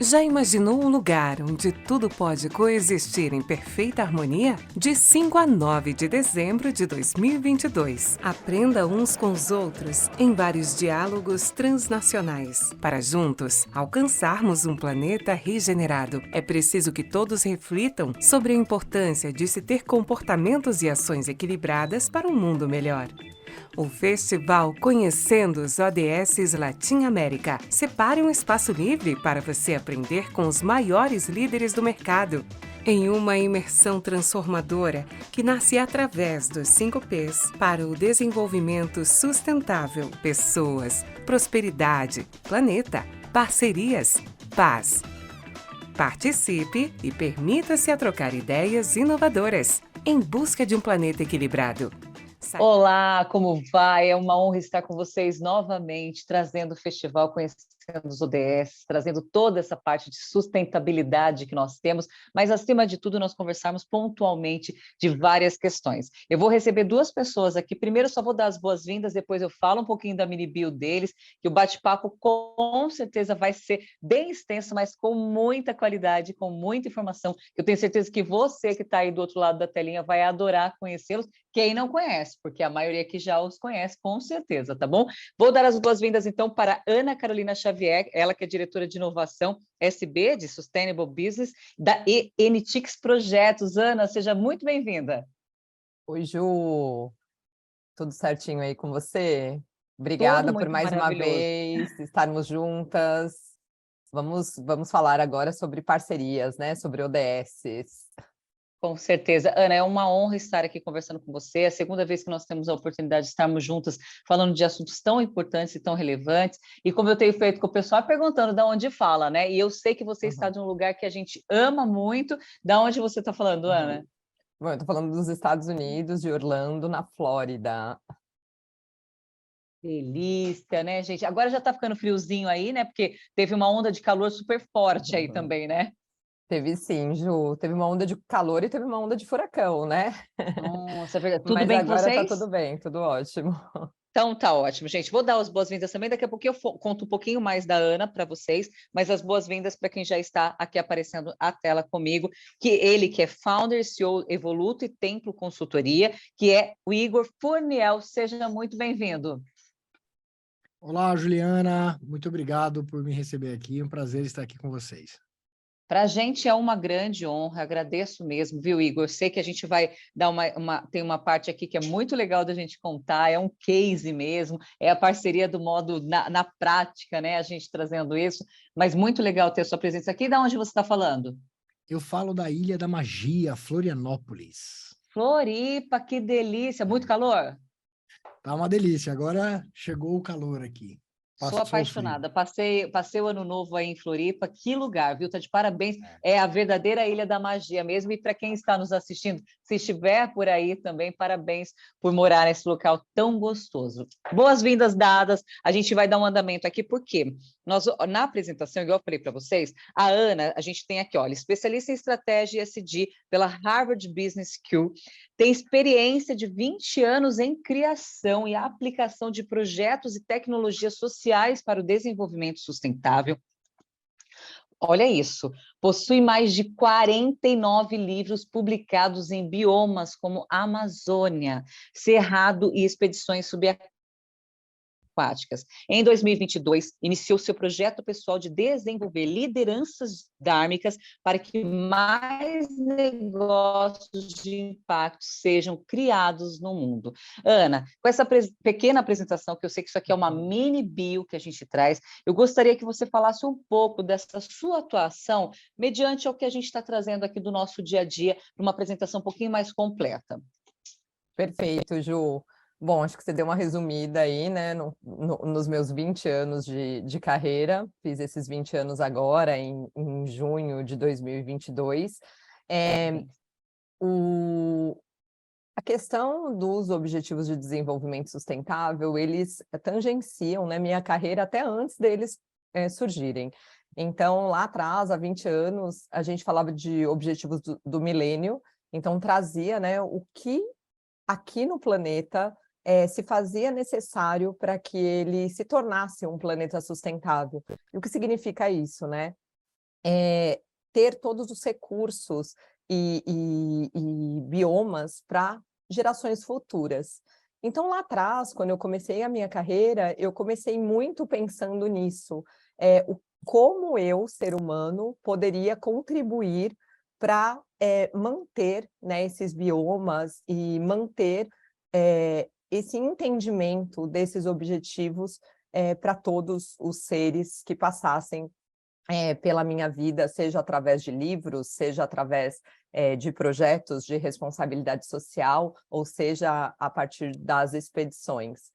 Já imaginou um lugar onde tudo pode coexistir em perfeita harmonia? De 5 a 9 de dezembro de 2022. Aprenda uns com os outros em vários diálogos transnacionais. Para juntos alcançarmos um planeta regenerado, é preciso que todos reflitam sobre a importância de se ter comportamentos e ações equilibradas para um mundo melhor. O festival Conhecendo os ODS Latin América. Separe um espaço livre para você aprender com os maiores líderes do mercado. Em uma imersão transformadora que nasce através dos 5 P's para o desenvolvimento sustentável, pessoas, prosperidade, planeta, parcerias, paz. Participe e permita-se a trocar ideias inovadoras em busca de um planeta equilibrado. Olá, como vai? É uma honra estar com vocês novamente, trazendo o Festival Conhecendo os ODS, trazendo toda essa parte de sustentabilidade que nós temos, mas, acima de tudo, nós conversarmos pontualmente de várias questões. Eu vou receber duas pessoas aqui. Primeiro, só vou dar as boas-vindas, depois eu falo um pouquinho da mini-bio deles, que o bate-papo com certeza vai ser bem extenso, mas com muita qualidade, com muita informação. Eu tenho certeza que você que está aí do outro lado da telinha vai adorar conhecê-los. Quem não conhece, porque a maioria aqui já os conhece, com certeza, tá bom? Vou dar as boas-vindas, então, para Ana Carolina Xavier, ela que é diretora de inovação SB, de Sustainable Business, da ENTIX Projetos. Ana, seja muito bem-vinda. Oi, Ju, tudo certinho aí com você? Tudo Obrigada por muito mais uma maravilhoso. vez estarmos juntas. Vamos falar agora sobre parcerias, né? Sobre ODSs. Com certeza. Ana, é uma honra estar aqui conversando com você. É a segunda vez que nós temos a oportunidade de estarmos juntas falando de assuntos tão importantes e tão relevantes. E como eu tenho feito com o pessoal, perguntando de onde fala, né? E eu sei que você está de um lugar que a gente ama muito. Da onde você está falando, Ana? Bom, eu estou falando dos Estados Unidos, de Orlando, na Flórida. Delícia, né, gente? Agora já está ficando friozinho aí, né? Porque teve uma onda de calor super forte aí também, né? Teve sim, Ju. Teve uma onda de calor e teve uma onda de furacão, né? Nossa, é verdade. Tudo Mas bem com agora tá vocês? tudo bem, tudo ótimo. Então tá ótimo, gente. Vou dar as boas-vindas também. Daqui a pouco eu conto um pouquinho mais da Ana para vocês, mas as boas-vindas para quem já está aqui aparecendo a tela comigo, que ele que é founder, CEO Evoluto e Templo Consultoria, que é o Igor Furniel. Seja muito bem-vindo. Olá, Juliana. Muito obrigado por me receber aqui. É um prazer estar aqui com vocês. Para a gente é uma grande honra, agradeço mesmo, viu, Igor? Eu sei que a gente vai dar tem uma parte aqui que é muito legal da gente contar, é um case mesmo, é a parceria do modo na prática, né? A gente trazendo isso, mas muito legal ter sua presença aqui. Da onde você está falando? Eu falo da Ilha da Magia, Florianópolis. Floripa, que delícia! Muito calor? Tá uma delícia. Agora chegou o calor aqui. Sou Passou o frio. apaixonada. Passei o ano novo aí em Floripa. Que lugar, viu? Tá de parabéns. É a verdadeira Ilha da Magia mesmo. E para quem está nos assistindo, se estiver por aí também, parabéns por morar nesse local tão gostoso. Boas-vindas dadas. A gente vai dar um andamento aqui, porque nós, na apresentação, igual eu falei para vocês, a Ana, a gente tem aqui, olha, especialista em estratégia ESG pela Harvard Business School, tem experiência de 20 anos em criação e aplicação de projetos e tecnologias sociais para o desenvolvimento sustentável. Olha isso, possui mais de 49 livros publicados em biomas como Amazônia, Cerrado e expedições subaquáticas. Em 2022, iniciou seu projeto pessoal de desenvolver lideranças dármicas para que mais negócios de impacto sejam criados no mundo. Ana, com essa pequena apresentação, que eu sei que isso aqui é uma mini bio que a gente traz, eu gostaria que você falasse um pouco dessa sua atuação mediante o que a gente está trazendo aqui do nosso dia a dia, para uma apresentação um pouquinho mais completa. Perfeito, Ju. Bom, acho que você deu uma resumida aí, né, nos meus 20 anos de carreira. Fiz esses 20 anos agora, em junho de 2022. A questão dos Objetivos de Desenvolvimento Sustentável, eles tangenciam, né, minha carreira até antes deles surgirem. Então, lá atrás, há 20 anos, a gente falava de Objetivos do Milênio, então trazia, né, o que aqui no planeta se fazia necessário para que ele se tornasse um planeta sustentável. E o que significa isso, né? ter todos os recursos e biomas para gerações futuras. Então, lá atrás, quando eu comecei a minha carreira, eu comecei muito pensando nisso, como eu, ser humano, poderia contribuir para manter, né, esses biomas e manter esse entendimento desses objetivos para todos os seres que passassem pela minha vida, seja através de livros, seja através de projetos de responsabilidade social, ou seja, a partir das expedições.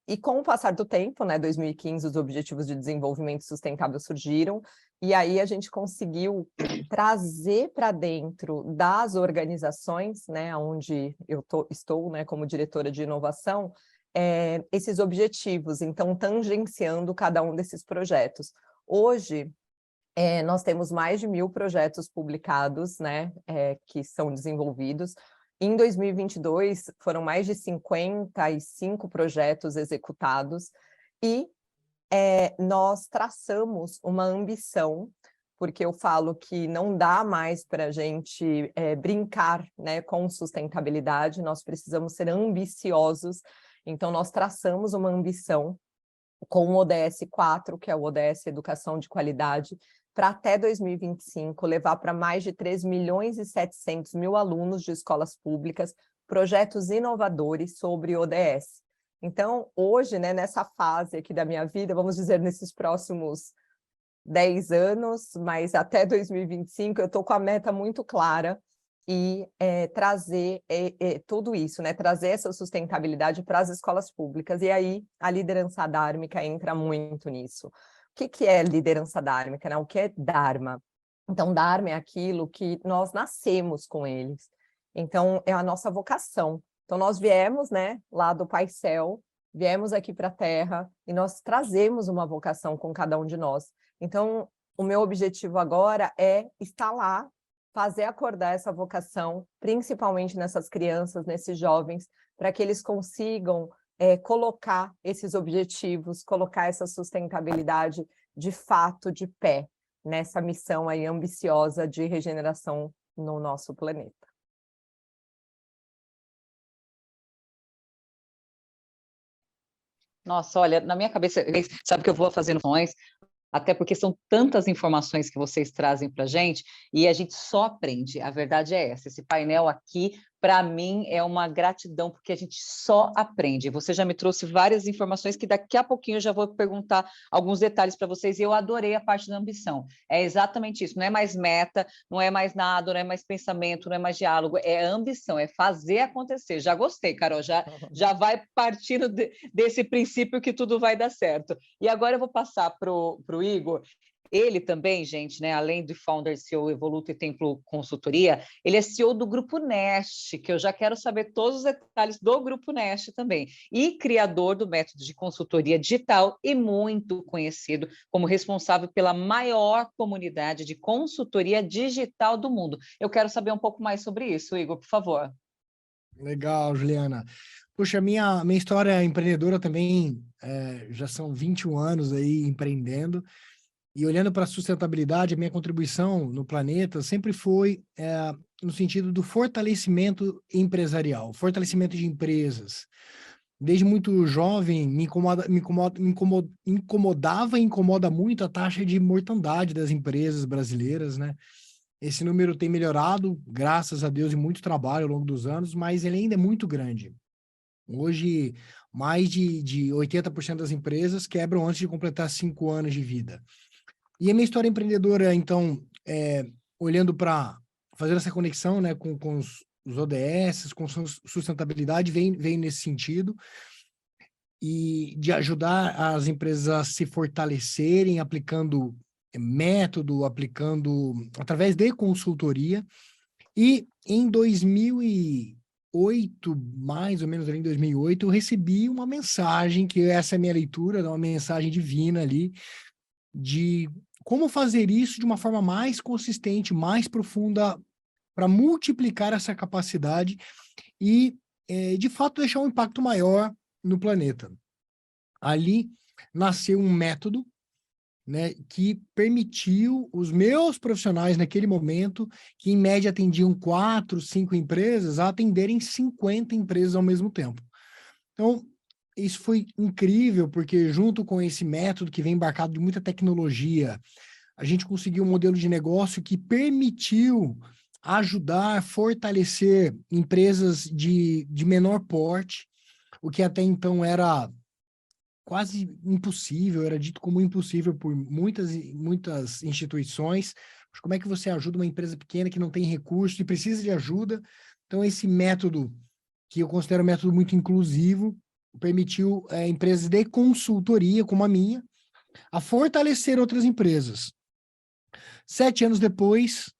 E com o passar do tempo, né, 2015, os Objetivos de Desenvolvimento Sustentável surgiram, e aí a gente conseguiu trazer para dentro das organizações, né, onde eu estou, né, como diretora de inovação, esses objetivos, então tangenciando cada um desses projetos. Hoje, nós temos mais de 1.000 projetos publicados, né, que são desenvolvidos. Em 2022, foram mais de 55 projetos executados e nós traçamos uma ambição, porque eu falo que não dá mais para a gente brincar, né, com sustentabilidade, nós precisamos ser ambiciosos, então nós traçamos uma ambição com o ODS 4, que é o ODS Educação de Qualidade, para até 2025 levar para mais de 3.700.000 alunos de escolas públicas projetos inovadores sobre ODS. Então, hoje, né, nessa fase aqui da minha vida, vamos dizer, nesses próximos 10 anos, mas até 2025, eu estou com a meta muito clara e trazer tudo isso, né? Trazer essa sustentabilidade para as escolas públicas. E aí a liderança dármica entra muito nisso. O que é liderança dármica, né? O que é Dharma? Então, Dharma é aquilo que nós nascemos com eles. Então, é a nossa vocação. Então, nós viemos, né, lá do Pai Céu, viemos aqui para a Terra e nós trazemos uma vocação com cada um de nós. Então, o meu objetivo agora é estar lá, fazer acordar essa vocação, principalmente nessas crianças, nesses jovens, para que eles consigam colocar esses objetivos, colocar essa sustentabilidade de fato de pé, nessa missão aí ambiciosa de regeneração no nosso planeta. Nossa, olha, na minha cabeça, sabe que eu vou fazendo funções, até porque são tantas informações que vocês trazem para a gente, e a gente só aprende, a verdade é essa, esse painel aqui, para mim, é uma gratidão, porque a gente só aprende. Você já me trouxe várias informações que daqui a pouquinho eu já vou perguntar alguns detalhes para vocês, e eu adorei a parte da ambição. É exatamente isso, não é mais meta, não é mais nada, não é mais pensamento, não é mais diálogo, é ambição, é fazer acontecer. Já gostei, Carol, já vai partindo desse princípio que tudo vai dar certo. E agora eu vou passar para o Igor. Ele também, gente, né, além de founder, CEO, Evoluto e Templo Consultoria, ele é CEO do Grupo Nest, que eu já quero saber todos os detalhes do Grupo Nest também, e criador do método de consultoria digital e muito conhecido como responsável pela maior comunidade de consultoria digital do mundo. Eu quero saber um pouco mais sobre isso, Igor, por favor. Legal, Juliana. Puxa, minha história empreendedora também já são 21 anos aí empreendendo. E olhando para a sustentabilidade, a minha contribuição no planeta sempre foi no sentido do fortalecimento empresarial, fortalecimento de empresas. Desde muito jovem, incomodava e incomoda muito a taxa de mortandade das empresas brasileiras, né? Esse número tem melhorado, graças a Deus, e muito trabalho ao longo dos anos, mas ele ainda é muito grande. Hoje, mais de 80% das empresas quebram antes de completar 5 anos de vida. E a minha história empreendedora, então, olhando para fazer essa conexão, né, com os ODS, com sustentabilidade, vem nesse sentido, e de ajudar as empresas a se fortalecerem, aplicando método, através de consultoria. E em 2008, mais ou menos ali em 2008, eu recebi uma mensagem, que essa é a minha leitura, uma mensagem divina ali, de como fazer isso de uma forma mais consistente, mais profunda, para multiplicar essa capacidade e, de fato, deixar um impacto maior no planeta. Ali nasceu um método, né, que permitiu os meus profissionais naquele momento, que em média atendiam 4, 5 empresas, a atenderem 50 empresas ao mesmo tempo. Então, isso foi incrível, porque junto com esse método que vem embarcado de muita tecnologia, a gente conseguiu um modelo de negócio que permitiu ajudar, fortalecer empresas de menor porte, o que até então era quase impossível, era dito como impossível por muitas instituições. Como é que você ajuda uma empresa pequena que não tem recursos e precisa de ajuda? Então, esse método, que eu considero um método muito inclusivo, permitiu empresas de consultoria, como a minha, a fortalecer outras empresas. 7 anos depois,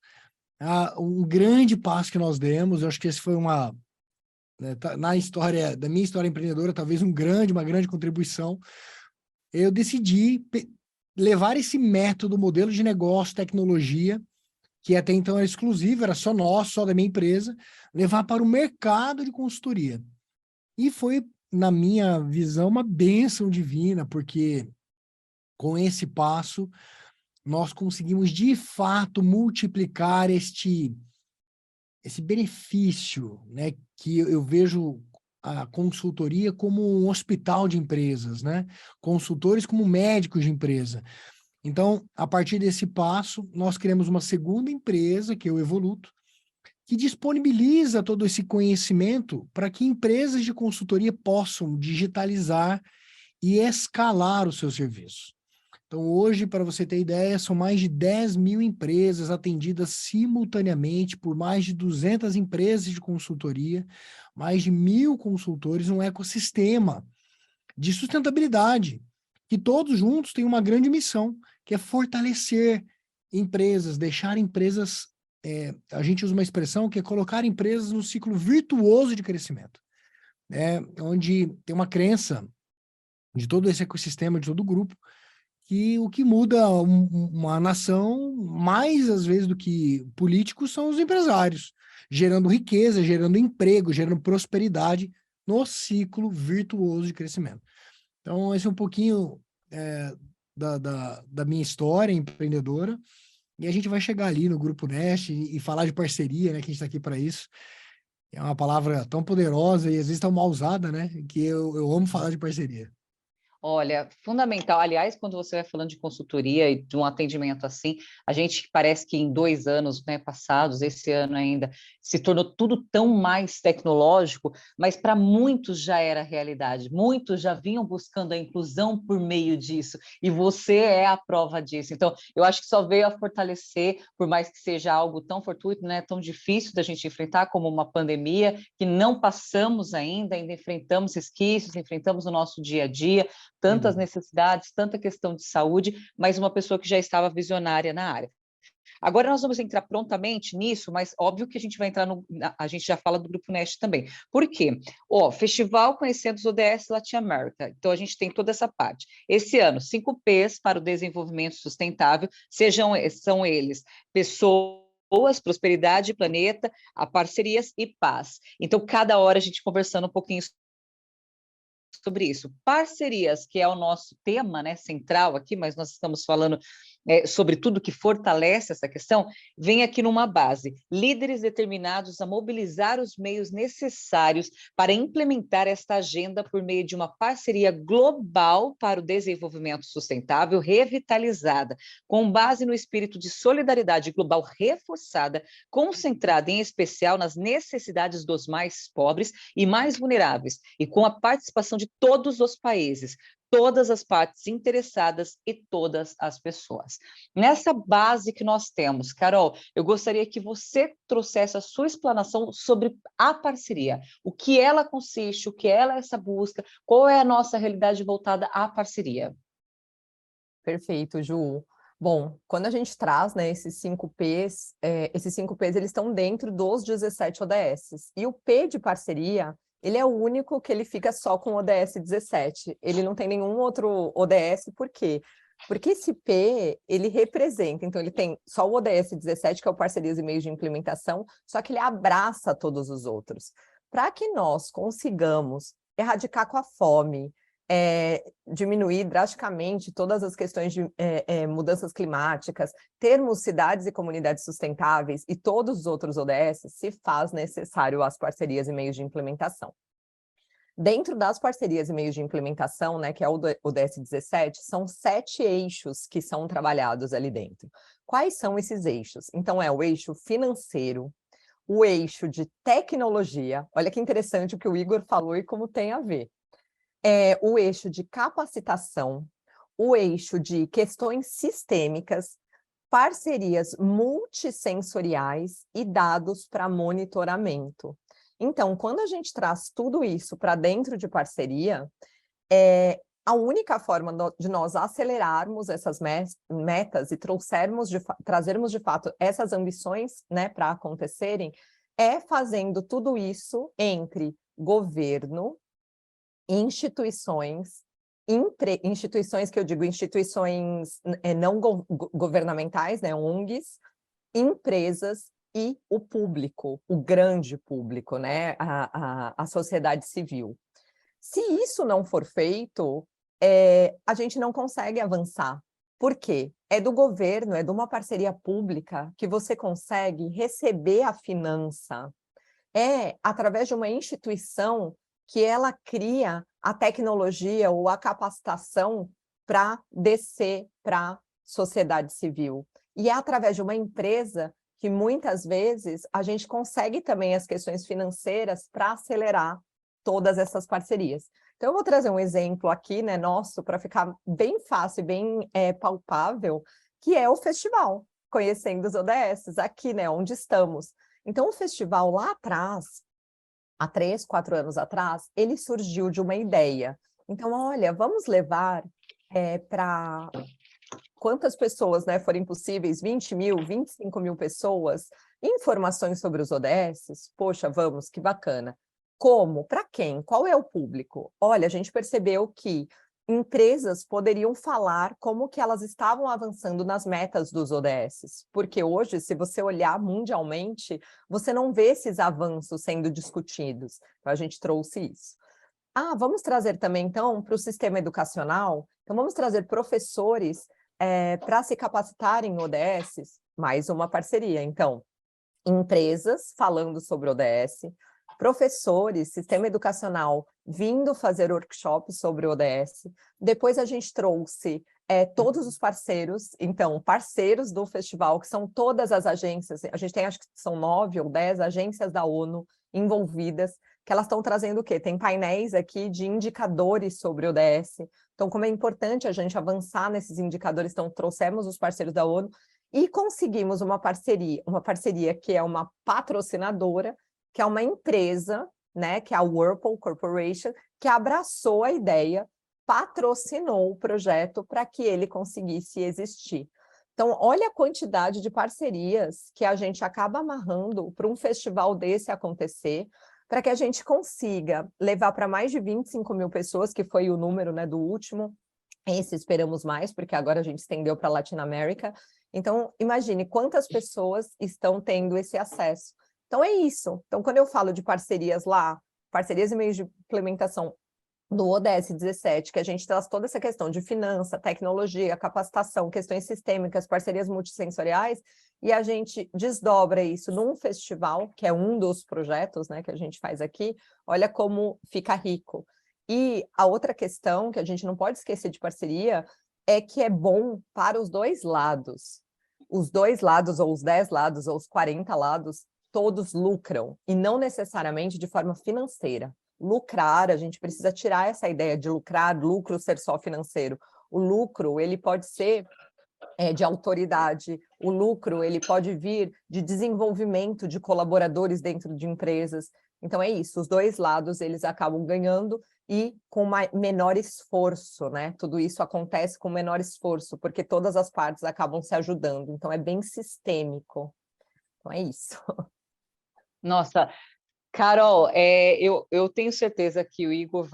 um grande passo que nós demos, eu acho que esse foi na história, da minha história empreendedora, talvez uma grande contribuição. Eu decidi levar esse método, modelo de negócio, tecnologia, que até então era exclusivo, era só nosso, só da minha empresa, levar para o mercado de consultoria. E foi, na minha visão, uma bênção divina, porque com esse passo, nós conseguimos, de fato, multiplicar esse benefício, né, que eu vejo a consultoria como um hospital de empresas, né? Consultores como médicos de empresa. Então, a partir desse passo, nós criamos uma segunda empresa, que é o Evoluto, que disponibiliza todo esse conhecimento para que empresas de consultoria possam digitalizar e escalar os seus serviços. Então, hoje, para você ter ideia, são mais de 10 mil empresas atendidas simultaneamente por mais de 200 empresas de consultoria, mais de 1.000 consultores, um ecossistema de sustentabilidade, que todos juntos têm uma grande missão, que é fortalecer empresas, deixar empresas, a gente usa uma expressão que é colocar empresas no ciclo virtuoso de crescimento, onde tem uma crença de todo esse ecossistema, de todo o grupo, que o que muda uma nação, mais às vezes do que políticos, são os empresários, gerando riqueza, gerando emprego, gerando prosperidade no ciclo virtuoso de crescimento. Então, esse é um pouquinho da minha história empreendedora, e a gente vai chegar ali no Grupo Nest e falar de parceria, né, que a gente está aqui para isso. É uma palavra tão poderosa e às vezes tão mal usada, né, que eu amo falar de parceria. Olha, fundamental. Aliás, quando você vai falando de consultoria e de um atendimento assim, a gente parece que em 2 anos, né, passados, esse ano ainda, se tornou tudo tão mais tecnológico, mas para muitos já era realidade. Muitos já vinham buscando a inclusão por meio disso, e você é a prova disso. Então, eu acho que só veio a fortalecer, por mais que seja algo tão fortuito, né, tão difícil da gente enfrentar, como uma pandemia, que não passamos ainda enfrentamos resquícios, enfrentamos o nosso dia a dia, tantas necessidades, tanta questão de saúde, mas uma pessoa que já estava visionária na área. Agora nós vamos entrar prontamente nisso, mas óbvio que a gente vai entrar a gente já fala do Grupo Nest também. Por quê? Festival Conhecendo os ODS Latin America. Então a gente tem toda essa parte. Esse ano, 5 P's para o desenvolvimento sustentável, são eles pessoas, prosperidade, planeta, parcerias e paz. Então, cada hora a gente conversando um pouquinho sobre isso. Parcerias, que é o nosso tema, né, central aqui, mas nós estamos falando sobre tudo que fortalece essa questão, vem aqui numa base. Líderes determinados a mobilizar os meios necessários para implementar esta agenda por meio de uma parceria global para o desenvolvimento sustentável revitalizada, com base no espírito de solidariedade global reforçada, concentrada em especial nas necessidades dos mais pobres e mais vulneráveis, e com a participação de todos os países, todas as partes interessadas e todas as pessoas. Nessa base que nós temos, Carol, eu gostaria que você trouxesse a sua explanação sobre a parceria, o que ela consiste, o que ela é essa busca, qual é a nossa realidade voltada à parceria. Perfeito, Ju. Bom, quando a gente traz, né, esses 5 P's, eles estão dentro dos 17 ODSs. E o P de parceria, ele é o único que ele fica só com o ODS 17. Ele não tem nenhum outro ODS, por quê? Porque esse P, ele representa, então ele tem só o ODS 17, que é o Parcerias e Meios de Implementação, só que ele abraça todos os outros. Para que nós consigamos erradicar com a fome, diminuir drasticamente todas as questões de mudanças climáticas, termos cidades e comunidades sustentáveis e todos os outros ODS, se faz necessário as parcerias e meios de implementação. Dentro das parcerias e meios de implementação, né, que é o ODS 17, são 7 eixos que são trabalhados ali dentro. Quais são esses eixos? Então, é o eixo financeiro, o eixo de tecnologia, olha que interessante o que o Igor falou e como tem a ver. O eixo de capacitação, o eixo de questões sistêmicas, parcerias multissensoriais e dados para monitoramento. Então, quando a gente traz tudo isso para dentro de parceria, a única forma de nós acelerarmos essas metas e trazermos de fato essas ambições, né, para acontecerem, é fazendo tudo isso entre governo, instituições que eu digo instituições não governamentais, né, ONGs, empresas e o público, o grande público, né, a sociedade civil. Se isso não for feito, a gente não consegue avançar. Por quê? É do governo, é de uma parceria pública que você consegue receber a finança. É através de uma instituição que ela cria a tecnologia ou a capacitação para descer para a sociedade civil. E é através de uma empresa que muitas vezes a gente consegue também as questões financeiras para acelerar todas essas parcerias. Então, eu vou trazer um exemplo aqui, né, nosso, para ficar bem fácil, bem palpável, que é o festival, Conhecendo os ODS, aqui, né, onde estamos. Então, o festival lá atrás, há 3, 4 anos atrás, ele surgiu de uma ideia. Então, olha, vamos levar para quantas pessoas, né, forem possíveis, 20 mil, 25 mil pessoas, informações sobre os ODS? Poxa, vamos, que bacana. Como? Para quem? Qual é o público? Olha, a gente percebeu que empresas poderiam falar como que elas estavam avançando nas metas dos ODS, porque hoje, se você olhar mundialmente, você não vê esses avanços sendo discutidos. Então, a gente trouxe isso. Vamos trazer também, então, para o sistema educacional, então vamos trazer professores para se capacitarem em ODS, mais uma parceria. Então, empresas falando sobre ODS, professores, sistema educacional vindo fazer workshops sobre o ODS. Depois a gente trouxe todos os parceiros, então, parceiros do festival, que são todas as agências, a gente tem, acho que são 9 ou 10 agências da ONU envolvidas, que elas estão trazendo o quê? Tem painéis aqui de indicadores sobre o ODS. Então, como é importante a gente avançar nesses indicadores, então trouxemos os parceiros da ONU e conseguimos uma parceria que é uma patrocinadora, que é uma empresa, né, que é a Whirlpool Corporation, que abraçou a ideia, patrocinou o projeto para que ele conseguisse existir. Então, olha a quantidade de parcerias que a gente acaba amarrando para um festival desse acontecer, para que a gente consiga levar para mais de 25 mil pessoas, que foi o número, né, do último. Esse esperamos mais, porque agora a gente estendeu para a Latinoamérica. Então, imagine quantas pessoas estão tendo esse acesso. Então, é isso. Então, quando eu falo de parcerias lá, parcerias e meios de implementação do ODS 17, que a gente traz toda essa questão de finança, tecnologia, capacitação, questões sistêmicas, parcerias multissensoriais, e a gente desdobra isso num festival, que é um dos projetos, né, que a gente faz aqui, olha como fica rico. E a outra questão que a gente não pode esquecer de parceria é que é bom para os dois lados. Os dois lados, ou os 10 lados, ou os 40 lados, todos lucram, e não necessariamente de forma financeira. Lucrar, a gente precisa tirar essa ideia de lucrar, lucro ser só financeiro. O lucro, ele pode ser de autoridade, o lucro, ele pode vir de desenvolvimento de colaboradores dentro de empresas. Então, é isso, os dois lados, eles acabam ganhando e com menor esforço, né? Tudo isso acontece com menor esforço, porque todas as partes acabam se ajudando. Então, é bem sistêmico. Então, é isso. Nossa, Carol, eu tenho certeza que o Igor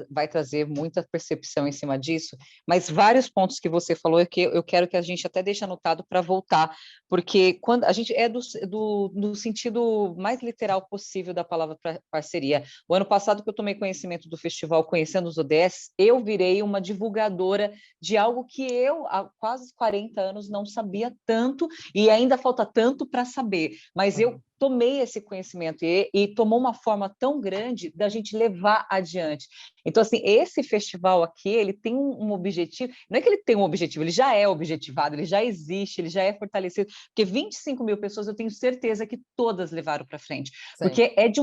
vai trazer muita percepção em cima disso, mas vários pontos que você falou é que eu quero que a gente até deixe anotado para voltar, porque quando a gente é do sentido mais literal possível da palavra parceria. O ano passado que eu tomei conhecimento do festival Conhecendo os ODS, eu virei uma divulgadora de algo que eu, há quase 40 anos, não sabia tanto, e ainda falta tanto para saber, mas eu tomei esse conhecimento e tomou uma forma tão grande da gente levar adiante. Então, assim, esse festival aqui, ele tem um objetivo, não é que ele tem um objetivo, ele já é objetivado, ele já existe, ele já é fortalecido, porque 25 mil pessoas, eu tenho certeza que todas levaram para frente, porque é de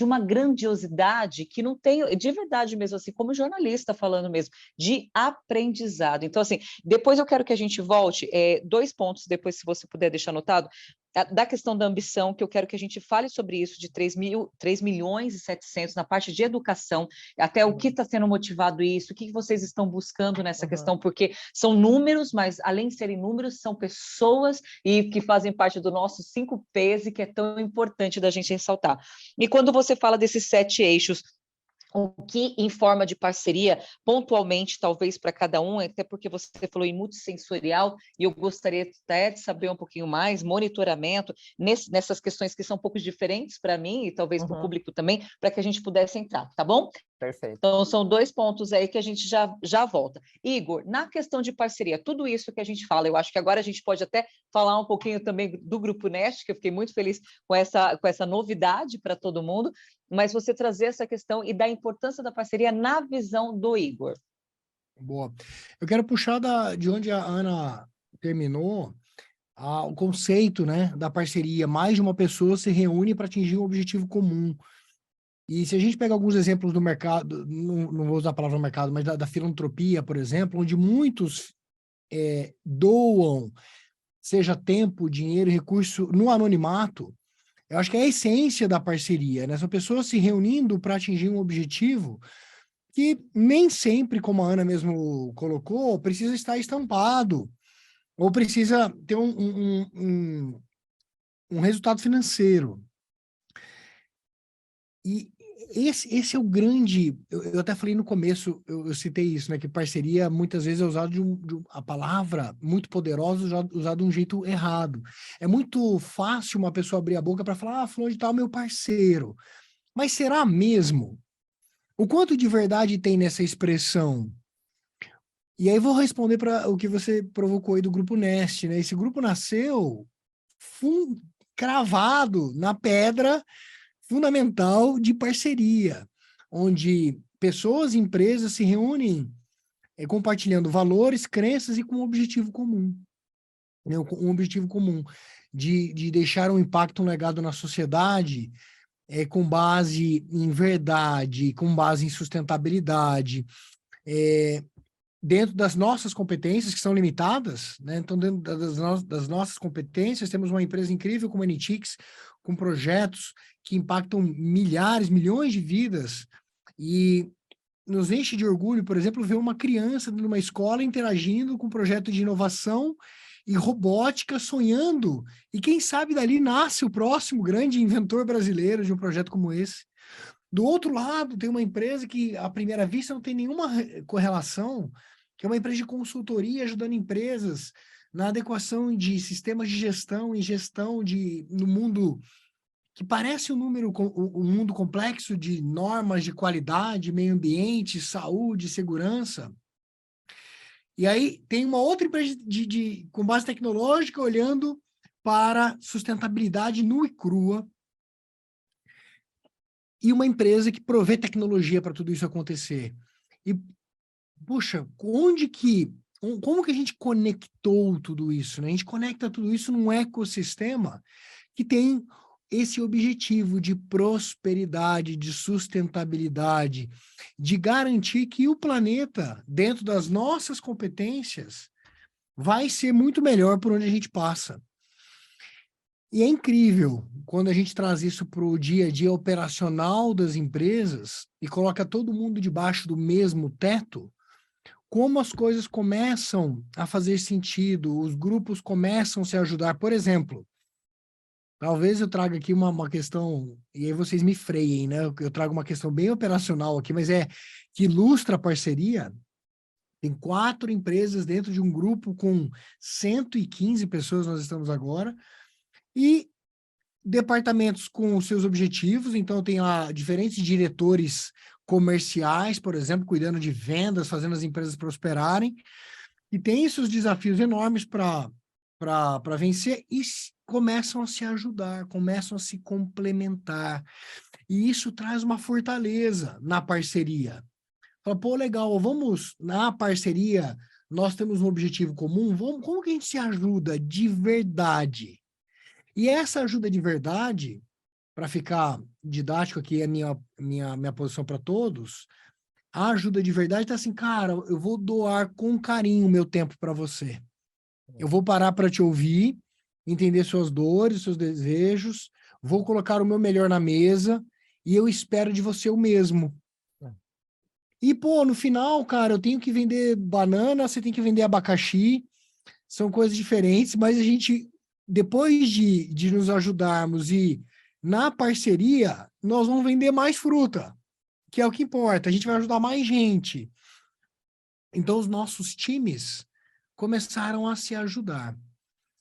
uma grandiosidade que não tem, de verdade mesmo, assim, como jornalista falando mesmo, de aprendizado. Então, assim, depois eu quero que a gente volte, 2 pontos, depois, se você puder deixar anotado, da questão da ambição, que eu quero que a gente fale sobre isso, de 3 milhões e 700 na parte de educação, até o que está sendo motivado isso, o que vocês estão buscando nessa questão, porque são números, mas além de serem números, são pessoas e que fazem parte do nosso 5Ps, e que é tão importante da gente ressaltar. E quando você fala desses 7 eixos, o que em forma de parceria, pontualmente, talvez para cada um, até porque você falou em multissensorial, e eu gostaria até de saber um pouquinho mais, monitoramento, nessas questões que são um pouco diferentes para mim, e talvez para o público também, para que a gente pudesse entrar, tá bom? Perfeito. Então, são 2 pontos aí que a gente já volta. Igor, na questão de parceria, tudo isso que a gente fala, eu acho que agora a gente pode até falar um pouquinho também do Grupo Nest, que eu fiquei muito feliz com essa novidade para todo mundo, mas você trazer essa questão e da importância da parceria na visão do Igor. Boa. Eu quero puxar de onde a Ana terminou, o conceito, né, da parceria. Mais de uma pessoa se reúne para atingir um objetivo comum. E se a gente pega alguns exemplos do mercado, não vou usar a palavra mercado, mas da filantropia, por exemplo, onde muitos doam, seja tempo, dinheiro, recurso, no anonimato, eu acho que é a essência da parceria, né? São pessoas se reunindo para atingir um objetivo que nem sempre, como a Ana mesmo colocou, precisa estar estampado, ou precisa ter um resultado financeiro. E esse é o grande... Eu até falei no começo, eu citei isso, né? Que parceria muitas vezes é usado a palavra muito poderosa, usada de um jeito errado. É muito fácil uma pessoa abrir a boca para falar, fulano de tal, meu parceiro. Mas será mesmo? O quanto de verdade tem nessa expressão? E aí vou responder para o que você provocou aí do Grupo Nest, né? Esse grupo nasceu cravado na pedra fundamental de parceria, onde pessoas e empresas se reúnem compartilhando valores, crenças e com um objetivo comum. Né? Um objetivo comum de deixar um impacto, um legado na sociedade, com base em verdade, com base em sustentabilidade, dentro das nossas competências, que são limitadas, né? Então, dentro das nossas competências, temos uma empresa incrível como a Nitix, com projetos que impactam milhares, milhões de vidas, e nos enche de orgulho, por exemplo, ver uma criança numa escola interagindo com um projeto de inovação e robótica, sonhando, e quem sabe dali nasce o próximo grande inventor brasileiro de um projeto como esse. Do outro lado, tem uma empresa que, à primeira vista, não tem nenhuma correlação, que é uma empresa de consultoria ajudando empresas na adequação de sistemas de gestão e gestão no mundo que parece um mundo complexo de normas de qualidade, meio ambiente, saúde, segurança. E aí tem uma outra empresa com base tecnológica olhando para sustentabilidade nua e crua, e uma empresa que provê tecnologia para tudo isso acontecer. E, puxa, como que a gente conectou tudo isso, né? A gente conecta tudo isso num ecossistema que tem esse objetivo de prosperidade, de sustentabilidade, de garantir que o planeta, dentro das nossas competências, vai ser muito melhor por onde a gente passa. E é incrível quando a gente traz isso para o dia a dia operacional das empresas e coloca todo mundo debaixo do mesmo teto, como as coisas começam a fazer sentido, os grupos começam a se ajudar. Por exemplo, Talvez eu traga aqui uma questão, e aí vocês me freiem, né? Eu trago uma questão bem operacional aqui, mas que ilustra a parceria. Tem 4 empresas dentro de um grupo com 115 pessoas, nós estamos agora, e departamentos com os seus objetivos, então tem lá diferentes diretores comerciais, por exemplo, cuidando de vendas, fazendo as empresas prosperarem, e tem seus desafios enormes para vencer, e começam a se ajudar, começam a se complementar, e isso traz uma fortaleza na parceria. Fala, pô, legal, vamos, na parceria, nós temos um objetivo comum, como que a gente se ajuda de verdade? E essa ajuda de verdade, para ficar didático aqui, é a minha posição para todos, a ajuda de verdade está assim, cara, eu vou doar com carinho o meu tempo para você. Eu vou parar para te ouvir, entender suas dores, seus desejos, vou colocar o meu melhor na mesa e eu espero de você o mesmo. E, pô, no final, cara, eu tenho que vender banana, você tem que vender abacaxi, são coisas diferentes, mas a gente, depois de nos ajudarmos e na parceria, nós vamos vender mais fruta, que é o que importa, a gente vai ajudar mais gente. Então, os nossos times começaram a se ajudar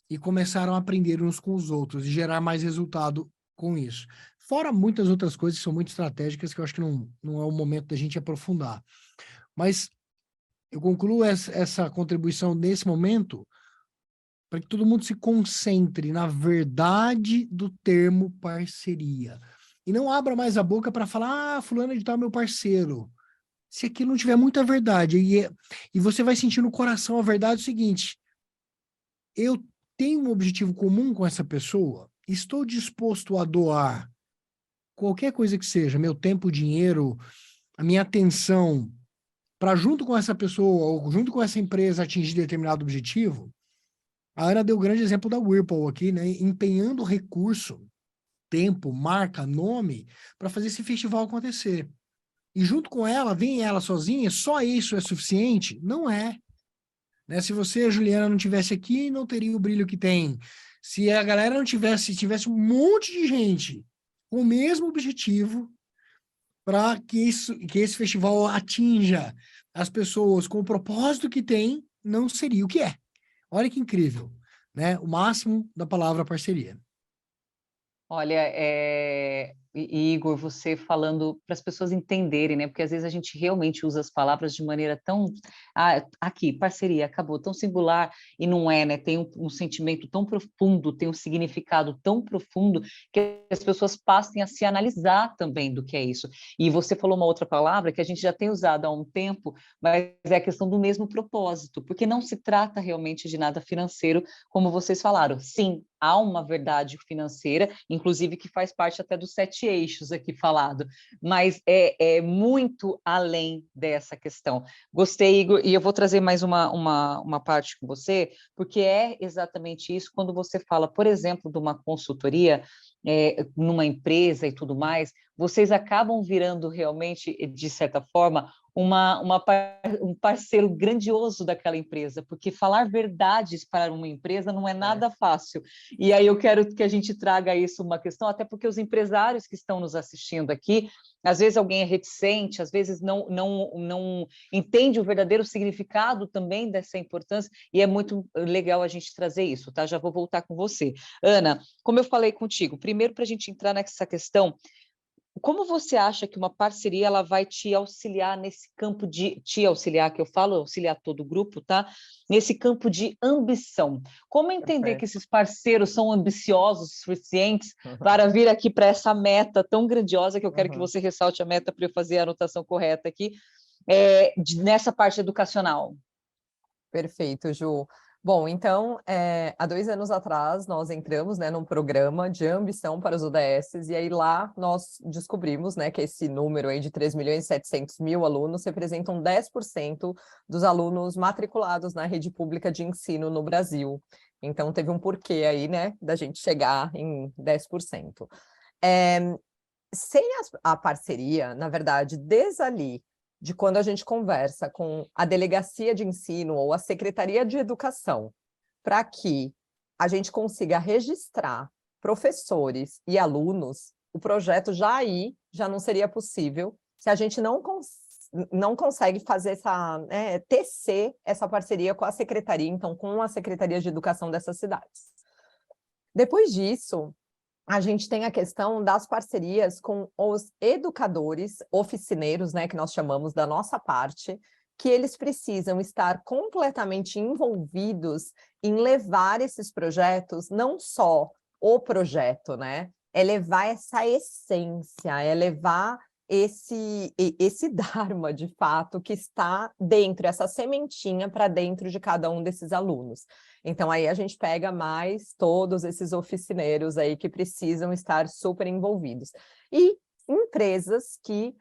e começaram a aprender uns com os outros e gerar mais resultado com isso. Fora muitas outras coisas que são muito estratégicas que eu acho que não é o momento da gente aprofundar. Mas eu concluo essa contribuição nesse momento para que todo mundo se concentre na verdade do termo parceria. E não abra mais a boca para falar, fulano de tal é meu parceiro. Se aquilo não tiver muita verdade, e você vai sentir no coração a verdade é o seguinte, eu tenho um objetivo comum com essa pessoa, estou disposto a doar qualquer coisa que seja, meu tempo, dinheiro, a minha atenção, para junto com essa pessoa, ou junto com essa empresa atingir determinado objetivo. A Ana deu o grande exemplo da Whirlpool aqui, né? Empenhando recurso, tempo, marca, nome, para fazer esse festival acontecer. E junto com ela, vem ela sozinha, só isso é suficiente? Não é. Né? Se você, a Juliana, não tivesse aqui, não teria o brilho que tem. Se a galera não tivesse um monte de gente com o mesmo objetivo para que esse festival atinja as pessoas com o propósito que tem, não seria o que é. Olha que incrível, né? O máximo da palavra parceria. Olha, Igor, você falando para as pessoas entenderem, né? Porque às vezes a gente realmente usa as palavras de maneira tão aqui, parceria, acabou, tão singular, e não é, né? Tem um sentimento tão profundo, tem um significado tão profundo que as pessoas passem a se analisar também do que é isso. E você falou uma outra palavra que a gente já tem usado há um tempo, mas é a questão do mesmo propósito, porque não se trata realmente de nada financeiro, como vocês falaram. Sim, há uma verdade financeira, inclusive que faz parte até dos 7 eixos aqui falado, mas é muito além dessa questão. Gostei, Igor, e eu vou trazer mais uma parte com você, porque é exatamente isso, quando você fala, por exemplo, de uma consultoria, numa empresa e tudo mais, vocês acabam virando realmente, de certa forma, um parceiro grandioso daquela empresa, porque falar verdades para uma empresa não é nada fácil. E aí eu quero que a gente traga isso uma questão, até porque os empresários que estão nos assistindo aqui, às vezes alguém é reticente, às vezes não entende o verdadeiro significado também dessa importância, e é muito legal a gente trazer isso, tá? Já vou voltar com você. Ana, como eu falei contigo, primeiro para a gente entrar nessa questão, como você acha que uma parceria ela vai te auxiliar nesse campo de te auxiliar, que eu falo, auxiliar todo o grupo, tá? Nesse campo de ambição. Como entender que esses parceiros são ambiciosos o suficientes para vir aqui para essa meta tão grandiosa, que eu quero que você ressalte a meta para eu fazer a anotação correta aqui, nessa parte educacional. Perfeito, Ju. Bom, então, há 2 anos atrás, nós entramos, né, num programa de ambição para os ODS, e aí lá nós descobrimos, né, que esse número aí de 3.700.000 alunos representam 10% dos alunos matriculados na rede pública de ensino no Brasil. Então, teve um porquê aí, né, da gente chegar em 10%. Sem a parceria, na verdade, desde ali, de quando a gente conversa com a delegacia de ensino ou a secretaria de educação, para que a gente consiga registrar professores e alunos, o projeto já não seria possível se a gente não consegue fazer tecer essa parceria com a secretaria, então com a Secretaria de Educação dessas cidades. Depois disso, a gente tem a questão das parcerias com os educadores, oficineiros, né, que nós chamamos da nossa parte, que eles precisam estar completamente envolvidos em levar esses projetos, não só o projeto, né? É levar essa essência, é levar esse dharma, de fato, que está dentro, essa sementinha para dentro de cada um desses alunos. Então, aí a gente pega mais todos esses oficineiros aí que precisam estar super envolvidos. E empresas que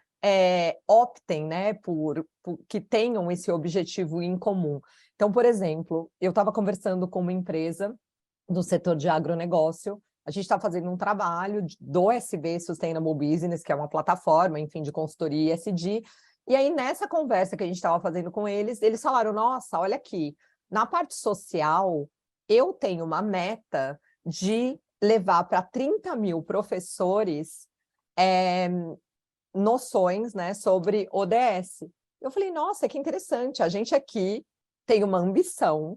optem, né, que tenham esse objetivo em comum. Então, por exemplo, eu estava conversando com uma empresa do setor de agronegócio. A gente está fazendo um trabalho do SB Sustainable Business, que é uma plataforma, enfim, de consultoria ESG, e aí nessa conversa que a gente estava fazendo com eles falaram, nossa, olha aqui, na parte social, eu tenho uma meta de levar para 30 mil professores noções, né, sobre ODS. Eu falei, nossa, que interessante, a gente aqui tem uma ambição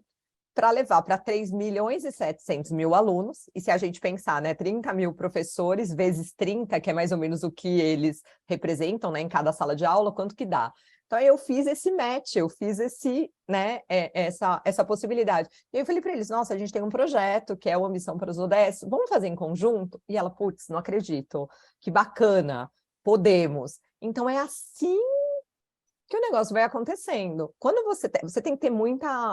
para levar para 3.700.000 alunos, e se a gente pensar, né, 30 mil professores vezes 30, que é mais ou menos o que eles representam, né, em cada sala de aula, quanto que dá? Então, eu fiz esse match, eu fiz essa possibilidade. E eu falei para eles, nossa, a gente tem um projeto que é uma missão para os ODS, vamos fazer em conjunto? E ela, putz, não acredito, que bacana, podemos. Então, é assim que o negócio vai acontecendo. Quando você tem que ter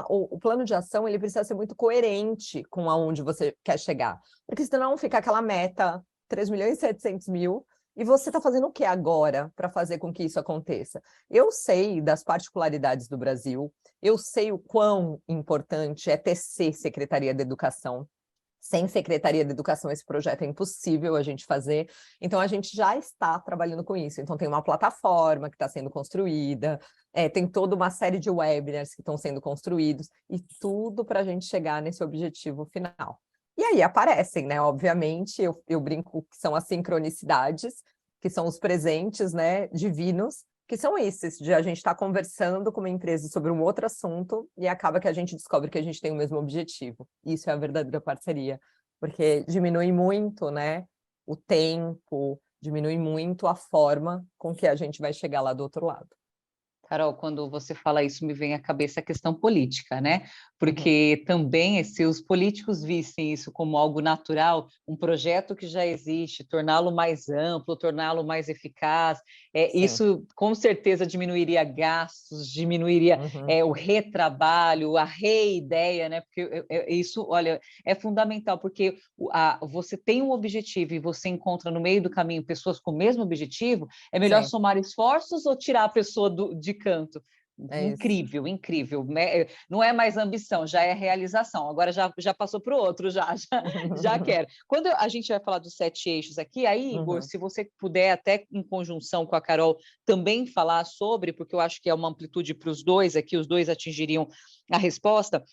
o plano de ação, ele precisa ser muito coerente com aonde você quer chegar. Porque senão fica aquela meta, 3.700.000, e você está fazendo o que agora para fazer com que isso aconteça? Eu sei das particularidades do Brasil, eu sei o quão importante é tecer Secretaria da Educação. Sem Secretaria de Educação, esse projeto é impossível a gente fazer. Então, a gente já está trabalhando com isso. Então, tem uma plataforma que está sendo construída, tem toda uma série de webinars que estão sendo construídos, e tudo para a gente chegar nesse objetivo final. E aí aparecem, né? Obviamente, eu brinco que são as sincronicidades, que são os presentes, né, divinos, que são esses, de a gente estar conversando com uma empresa sobre um outro assunto e acaba que a gente descobre que a gente tem o mesmo objetivo. Isso é a verdadeira parceria, porque diminui muito, né, o tempo, diminui muito a forma com que a gente vai chegar lá do outro lado. Carol, quando você fala isso, me vem à cabeça a questão política, né? Porque também, se os políticos vissem isso como algo natural, um projeto que já existe, torná-lo mais amplo, torná-lo mais eficaz, isso com certeza diminuiria gastos, diminuiria o retrabalho, a reideia, né? Porque isso, olha, é fundamental, porque você tem um objetivo e você encontra no meio do caminho pessoas com o mesmo objetivo, é melhor somar esforços ou tirar a pessoa de canto? Incrível, incrível. Não é mais ambição, já é realização. Agora já passou para o outro, já quero. Quando a gente vai falar dos 7 eixos aqui, aí, Igor, se você puder, até em conjunção com a Carol, também falar sobre, porque eu acho que é uma amplitude para os dois aqui, os dois atingiriam a resposta.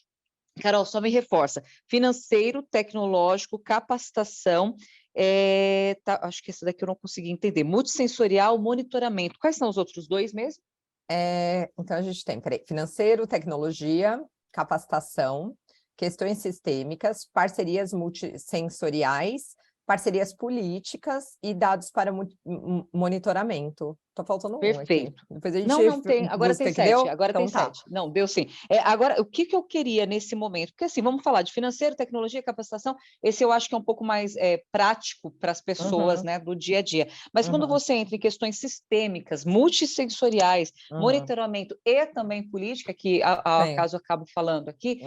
Carol, só me reforça. Financeiro, tecnológico, capacitação, acho que esse daqui eu não consegui entender. Multissensorial, monitoramento. Quais são os outros dois mesmo? Então, a gente tem financeiro, tecnologia, capacitação, questões sistêmicas, parcerias multissensoriais, parcerias políticas e dados para monitoramento. Tô faltando Perfeito. Um aqui. Depois a gente não tem. Agora tem 7. Agora então, tem 7. Não, deu sim. Agora, o que eu queria nesse momento? Porque assim, vamos falar de financeiro, tecnologia, capacitação. Esse eu acho que é um pouco mais prático para as pessoas, né, do dia a dia. Mas quando você entra em questões sistêmicas, multissensoriais, monitoramento e também política, que caso eu acabo falando aqui,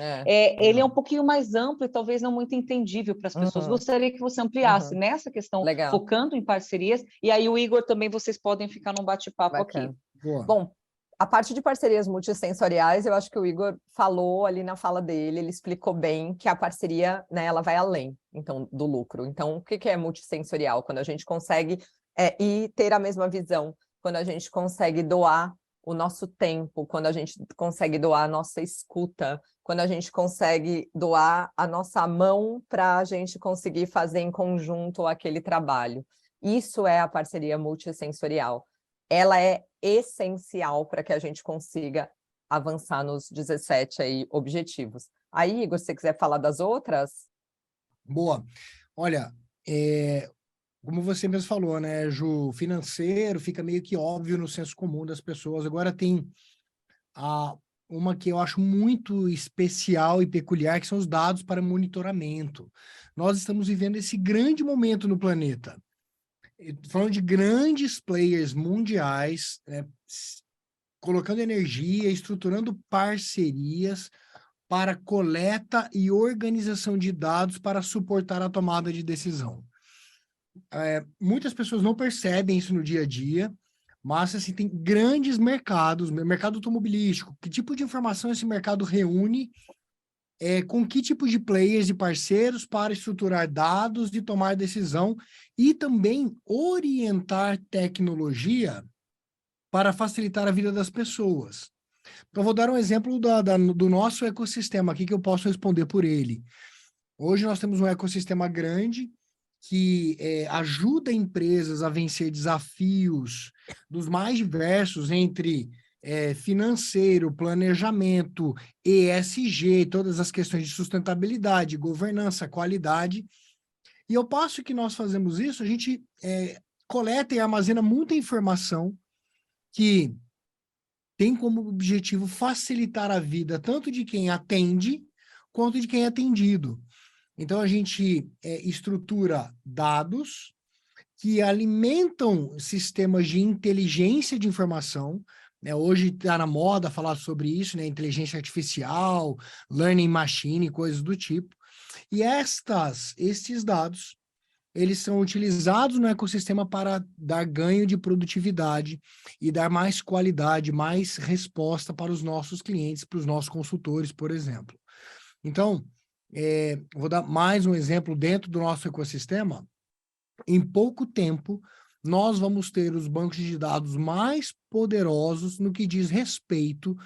ele é um pouquinho mais amplo e talvez não muito entendível para as pessoas. Gostaria que você ampliasse nessa questão, focando em parcerias. E aí o Igor também, vocês podem ficar num bate-papo aqui. Boa. Bom, a parte de parcerias multissensoriais, eu acho que o Igor falou ali na fala dele, ele explicou bem que a parceria, né, ela vai além, então, do lucro. Então, o que é multissensorial? Quando a gente consegue ter a mesma visão, quando a gente consegue doar o nosso tempo, quando a gente consegue doar a nossa escuta, quando a gente consegue doar a nossa mão para a gente conseguir fazer em conjunto aquele trabalho. Isso é a parceria multissensorial. Ela é essencial para que a gente consiga avançar nos 17 aí, objetivos. Aí, Igor, se você quiser falar das outras... Boa. Olha, como você mesmo falou, né, Ju, financeiro fica meio que óbvio no senso comum das pessoas. Agora tem uma que eu acho muito especial e peculiar, que são os dados para monitoramento. Nós estamos vivendo esse grande momento no planeta. Falando de grandes players mundiais, né, colocando energia, estruturando parcerias para coleta e organização de dados para suportar a tomada de decisão. Muitas pessoas não percebem isso no dia a dia, mas assim, tem grandes mercados, mercado automobilístico, que tipo de informação esse mercado reúne, com que tipo de players e parceiros para estruturar dados e tomar decisão e também orientar tecnologia para facilitar a vida das pessoas. Então, vou dar um exemplo do nosso ecossistema aqui, que eu posso responder por ele. Hoje nós temos um ecossistema grande que ajuda empresas a vencer desafios dos mais diversos, entre financeiro, planejamento, ESG, todas as questões de sustentabilidade, governança, qualidade. E ao passo que nós fazemos isso, a gente coleta e armazena muita informação que tem como objetivo facilitar a vida tanto de quem atende quanto de quem é atendido. Então, a gente estrutura dados que alimentam sistemas de inteligência de informação, né? Hoje está na moda falar sobre isso, né? Inteligência artificial, learning machine, coisas do tipo. E estes dados, eles são utilizados no ecossistema para dar ganho de produtividade e dar mais qualidade, mais resposta para os nossos clientes, para os nossos consultores, por exemplo. Então, vou dar mais um exemplo dentro do nosso ecossistema. Em pouco tempo, nós vamos ter os bancos de dados mais poderosos no que diz respeito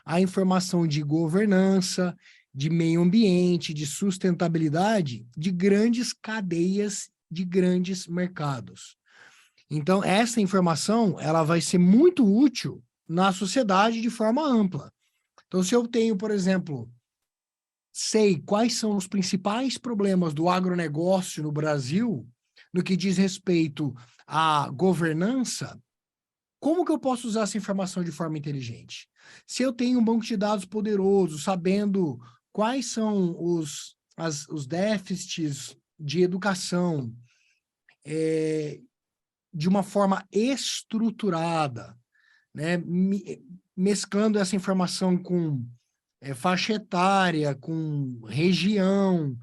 à informação de governança, de meio ambiente, de sustentabilidade, de grandes cadeias, de grandes mercados. Então, essa informação, ela vai ser muito útil na sociedade de forma ampla. Então, se eu tenho, por exemplo, sei quais são os principais problemas do agronegócio no Brasil, no que diz respeito à governança, como que eu posso usar essa informação de forma inteligente? Se eu tenho um banco de dados poderoso, sabendo quais são os déficits de educação, de uma forma estruturada, né, mesclando essa informação com faixa etária, com região,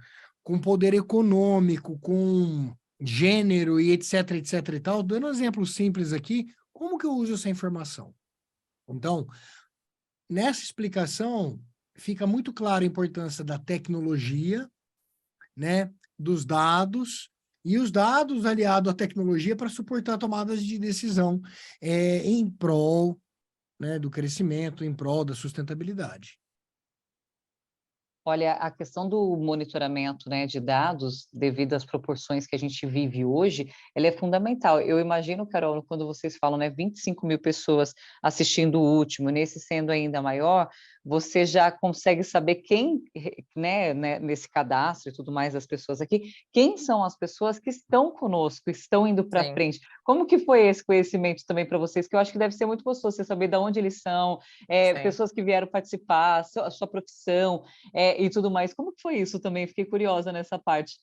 com poder econômico, com gênero e etc, etc e tal, dando um exemplo simples aqui, como que eu uso essa informação? Então, nessa explicação, fica muito clara a importância da tecnologia, né, dos dados, e os dados aliados à tecnologia para suportar tomadas de decisão em prol, né, do crescimento, em prol da sustentabilidade. Olha, a questão do monitoramento, né, de dados, devido às proporções que a gente vive hoje, ela é fundamental. Eu imagino, Carol, quando vocês falam, né, 25 mil pessoas assistindo o último, nesse sendo ainda maior, você já consegue saber quem, né, nesse cadastro e tudo mais das pessoas aqui, quem são as pessoas que estão conosco, estão indo para frente. Como que foi esse conhecimento também para vocês? Que eu acho que deve ser muito gostoso você saber de onde eles são, pessoas que vieram participar, a sua profissão, e tudo mais. Como que foi isso também? Fiquei curiosa nessa parte.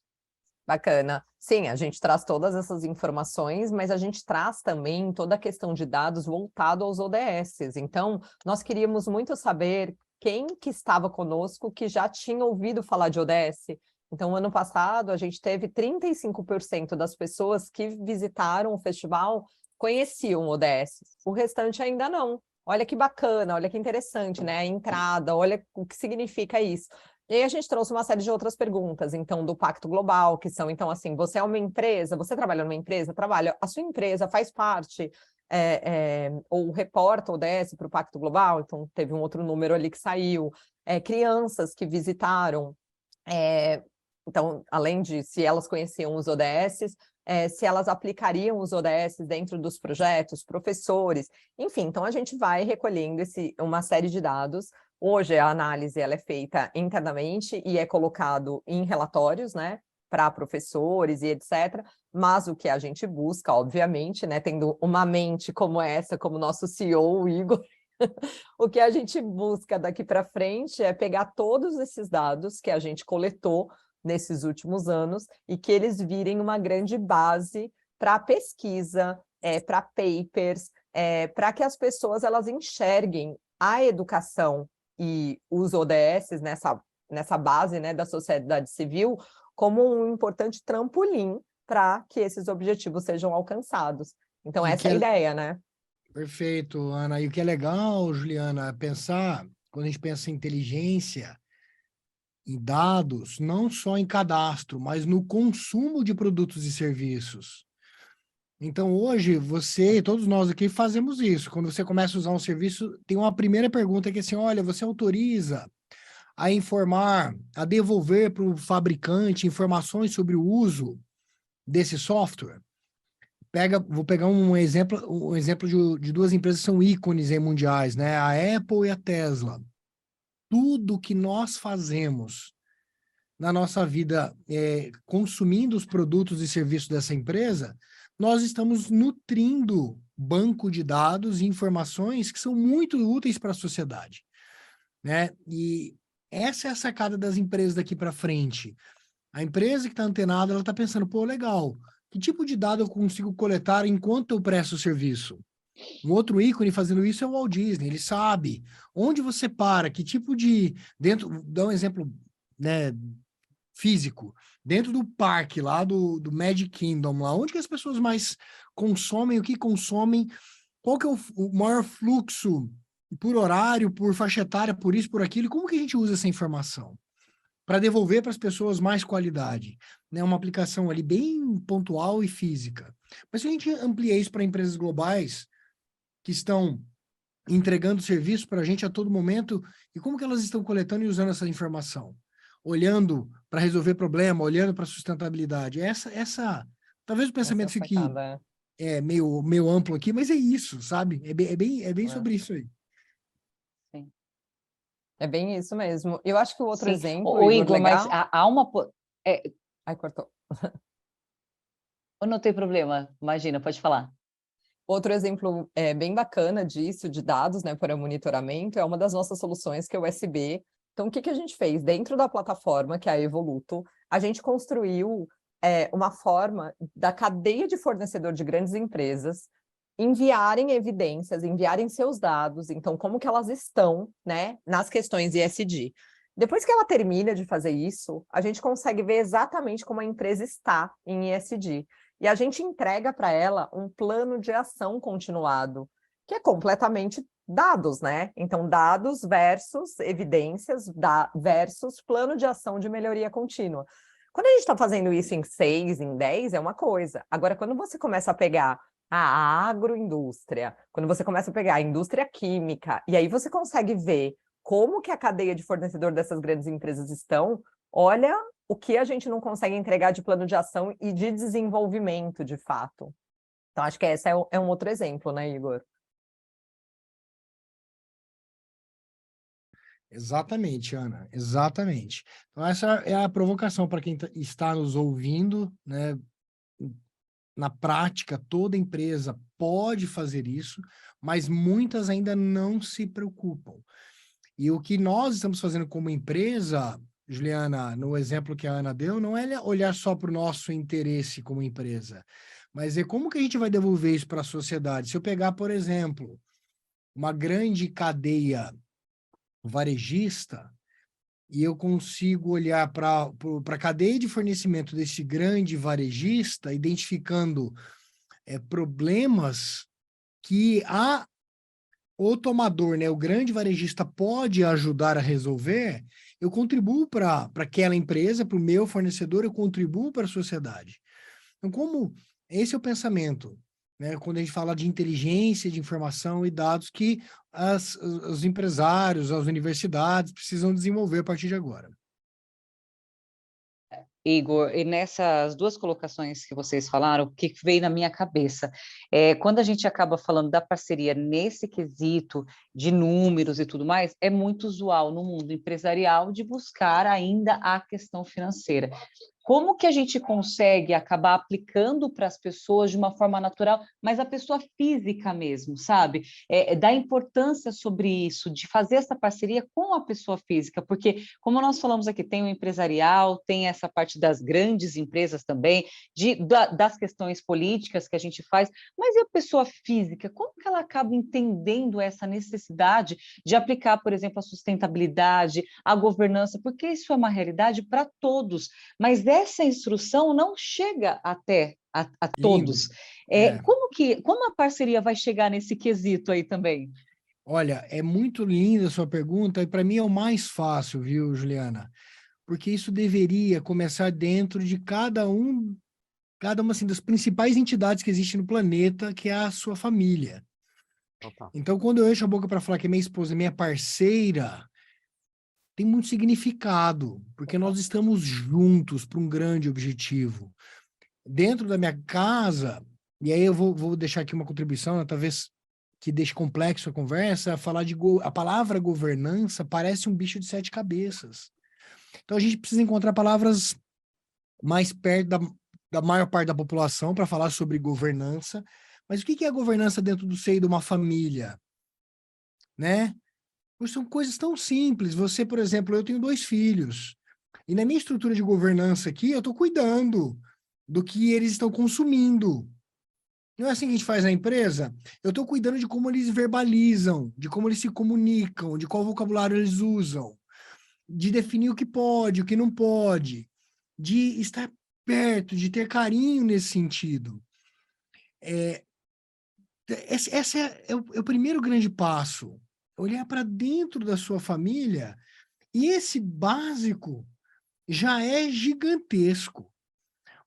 Bacana. Sim, a gente traz todas essas informações, mas a gente traz também toda a questão de dados voltado aos ODS. Então, nós queríamos muito saber quem que estava conosco que já tinha ouvido falar de ODS. Então, ano passado, a gente teve 35% das pessoas que visitaram o festival conheciam ODS. O restante ainda não. Olha que bacana, olha que interessante, né? A entrada, olha o que significa isso. E aí a gente trouxe uma série de outras perguntas, então, do Pacto Global, que são, então, assim, você é uma empresa, você trabalha numa empresa? Trabalha. A sua empresa faz parte ou reporta o ODS para o Pacto Global, então teve um outro número ali que saiu, crianças que visitaram, então, além de se elas conheciam os ODS, se elas aplicariam os ODS dentro dos projetos, professores, enfim, então a gente vai recolhendo uma série de dados. Hoje a análise ela é feita internamente e é colocado em relatórios, né, para professores e etc. Mas o que a gente busca, obviamente, né, tendo uma mente como essa, como nosso CEO, o Igor, o que a gente busca daqui para frente é pegar todos esses dados que a gente coletou nesses últimos anos e que eles virem uma grande base para pesquisa, para papers, para que as pessoas elas enxerguem a educação e os ODS nessa base, né, da sociedade civil como um importante trampolim para que esses objetivos sejam alcançados. Então, essa é a ideia, né? Perfeito, Ana. E o que é legal, Juliana, é pensar, quando a gente pensa em inteligência, em dados, não só em cadastro, mas no consumo de produtos e serviços. Então, hoje, você e todos nós aqui fazemos isso. Quando você começa a usar um serviço, tem uma primeira pergunta que é assim, olha, você autoriza a informar, a devolver para o fabricante informações sobre o uso desse software? Vou pegar um exemplo de duas empresas que são ícones aí mundiais, né? A Apple e a Tesla. Tudo que nós fazemos na nossa vida, consumindo os produtos e serviços dessa empresa, nós estamos nutrindo banco de dados e informações que são muito úteis para a sociedade, né? E essa é a sacada das empresas daqui para frente. A empresa que está antenada, ela está pensando, pô, legal, que tipo de dado eu consigo coletar enquanto eu presto o serviço? Um outro ícone fazendo isso é o Walt Disney, ele sabe onde você para, que tipo de... dá um exemplo, né, físico, dentro do parque lá do Magic Kingdom, lá, onde que as pessoas mais consomem, o que consomem, qual que é o maior fluxo por horário, por faixa etária, por isso, por aquilo, e como que a gente usa essa informação? Para devolver para as pessoas mais qualidade, né? Uma aplicação ali bem pontual e física. Mas se a gente amplia isso para empresas globais que estão entregando serviço para a gente a todo momento, e como que elas estão coletando e usando essa informação? Olhando para resolver problema, olhando para sustentabilidade. Talvez o pensamento fique meio amplo aqui, mas é isso, sabe? É bem sobre isso aí. É bem isso mesmo. Eu acho que o outro exemplo, o Igor, legal... mas há uma... Ai, cortou. Não tem problema, imagina, pode falar. Outro exemplo bem bacana disso, de dados, né, para monitoramento, é uma das nossas soluções, que é o USB. Então, o que a gente fez? Dentro da plataforma, que é a Evoluto, a gente construiu uma forma da cadeia de fornecedor de grandes empresas enviarem evidências, enviarem seus dados, então como que elas estão, né, nas questões ESG. Depois que ela termina de fazer isso, a gente consegue ver exatamente como a empresa está em ESG. E a gente entrega para ela um plano de ação continuado, que é completamente dados, né? Então, dados versus evidências versus plano de ação de melhoria contínua. Quando a gente está fazendo isso em 6, em 10, é uma coisa. Agora, quando você começa a pegar a agroindústria, quando você começa a pegar a indústria química, e aí você consegue ver como que a cadeia de fornecedor dessas grandes empresas estão, olha o que a gente não consegue entregar de plano de ação e de desenvolvimento, de fato. Então, acho que esse é um outro exemplo, né, Igor? Exatamente, Ana, exatamente. Então, essa é a provocação para quem está nos ouvindo, né? Na prática, toda empresa pode fazer isso, mas muitas ainda não se preocupam. E o que nós estamos fazendo como empresa, Juliana, no exemplo que a Ana deu, não é olhar só para o nosso interesse como empresa, mas é como que a gente vai devolver isso para a sociedade. Se eu pegar, por exemplo, uma grande cadeia varejista, e eu consigo olhar para a cadeia de fornecimento desse grande varejista, identificando problemas que o tomador, né, o grande varejista pode ajudar a resolver, eu contribuo para aquela empresa, para o meu fornecedor, eu contribuo para a sociedade. Então, como esse é o pensamento, né? Quando a gente fala de inteligência, de informação e dados que os empresários, as universidades precisam desenvolver a partir de agora. Igor, e nessas duas colocações que vocês falaram, o que veio na minha cabeça? Quando a gente acaba falando da parceria nesse quesito de números e tudo mais, é muito usual no mundo empresarial de buscar ainda a questão financeira. Como que a gente consegue acabar aplicando para as pessoas de uma forma natural, mas a pessoa física mesmo, sabe? Dar importância sobre isso, de fazer essa parceria com a pessoa física, porque, como nós falamos aqui, tem o empresarial, tem essa parte das grandes empresas também, das questões políticas que a gente faz, mas e a pessoa física? Como que ela acaba entendendo essa necessidade de aplicar, por exemplo, a sustentabilidade, a governança, porque isso é uma realidade para todos, mas essa instrução não chega até a todos. Como a parceria vai chegar nesse quesito aí também? Olha, é muito linda a sua pergunta e para mim é o mais fácil, viu, Juliana? Porque isso deveria começar dentro de cada uma assim, das principais entidades que existem no planeta, que é a sua família. Então, quando eu encho a boca para falar que minha esposa é minha parceira, tem muito significado, porque nós estamos juntos para um grande objetivo. Dentro da minha casa, e aí eu vou deixar aqui uma contribuição, né, talvez que deixe complexo a conversa, falar a palavra governança parece um bicho de 7 cabeças. Então a gente precisa encontrar palavras mais perto da maior parte da população para falar sobre governança. Mas o que é a governança dentro do seio de uma família? Né? São coisas tão simples. Você, por exemplo, eu tenho 2 filhos. E na minha estrutura de governança aqui, eu estou cuidando do que eles estão consumindo. Não é assim que a gente faz na empresa? Eu estou cuidando de como eles verbalizam, de como eles se comunicam, de qual vocabulário eles usam, de definir o que pode, o que não pode, de estar perto, de ter carinho nesse sentido. Esse é o primeiro grande passo. Olhar para dentro da sua família, e esse básico já é gigantesco,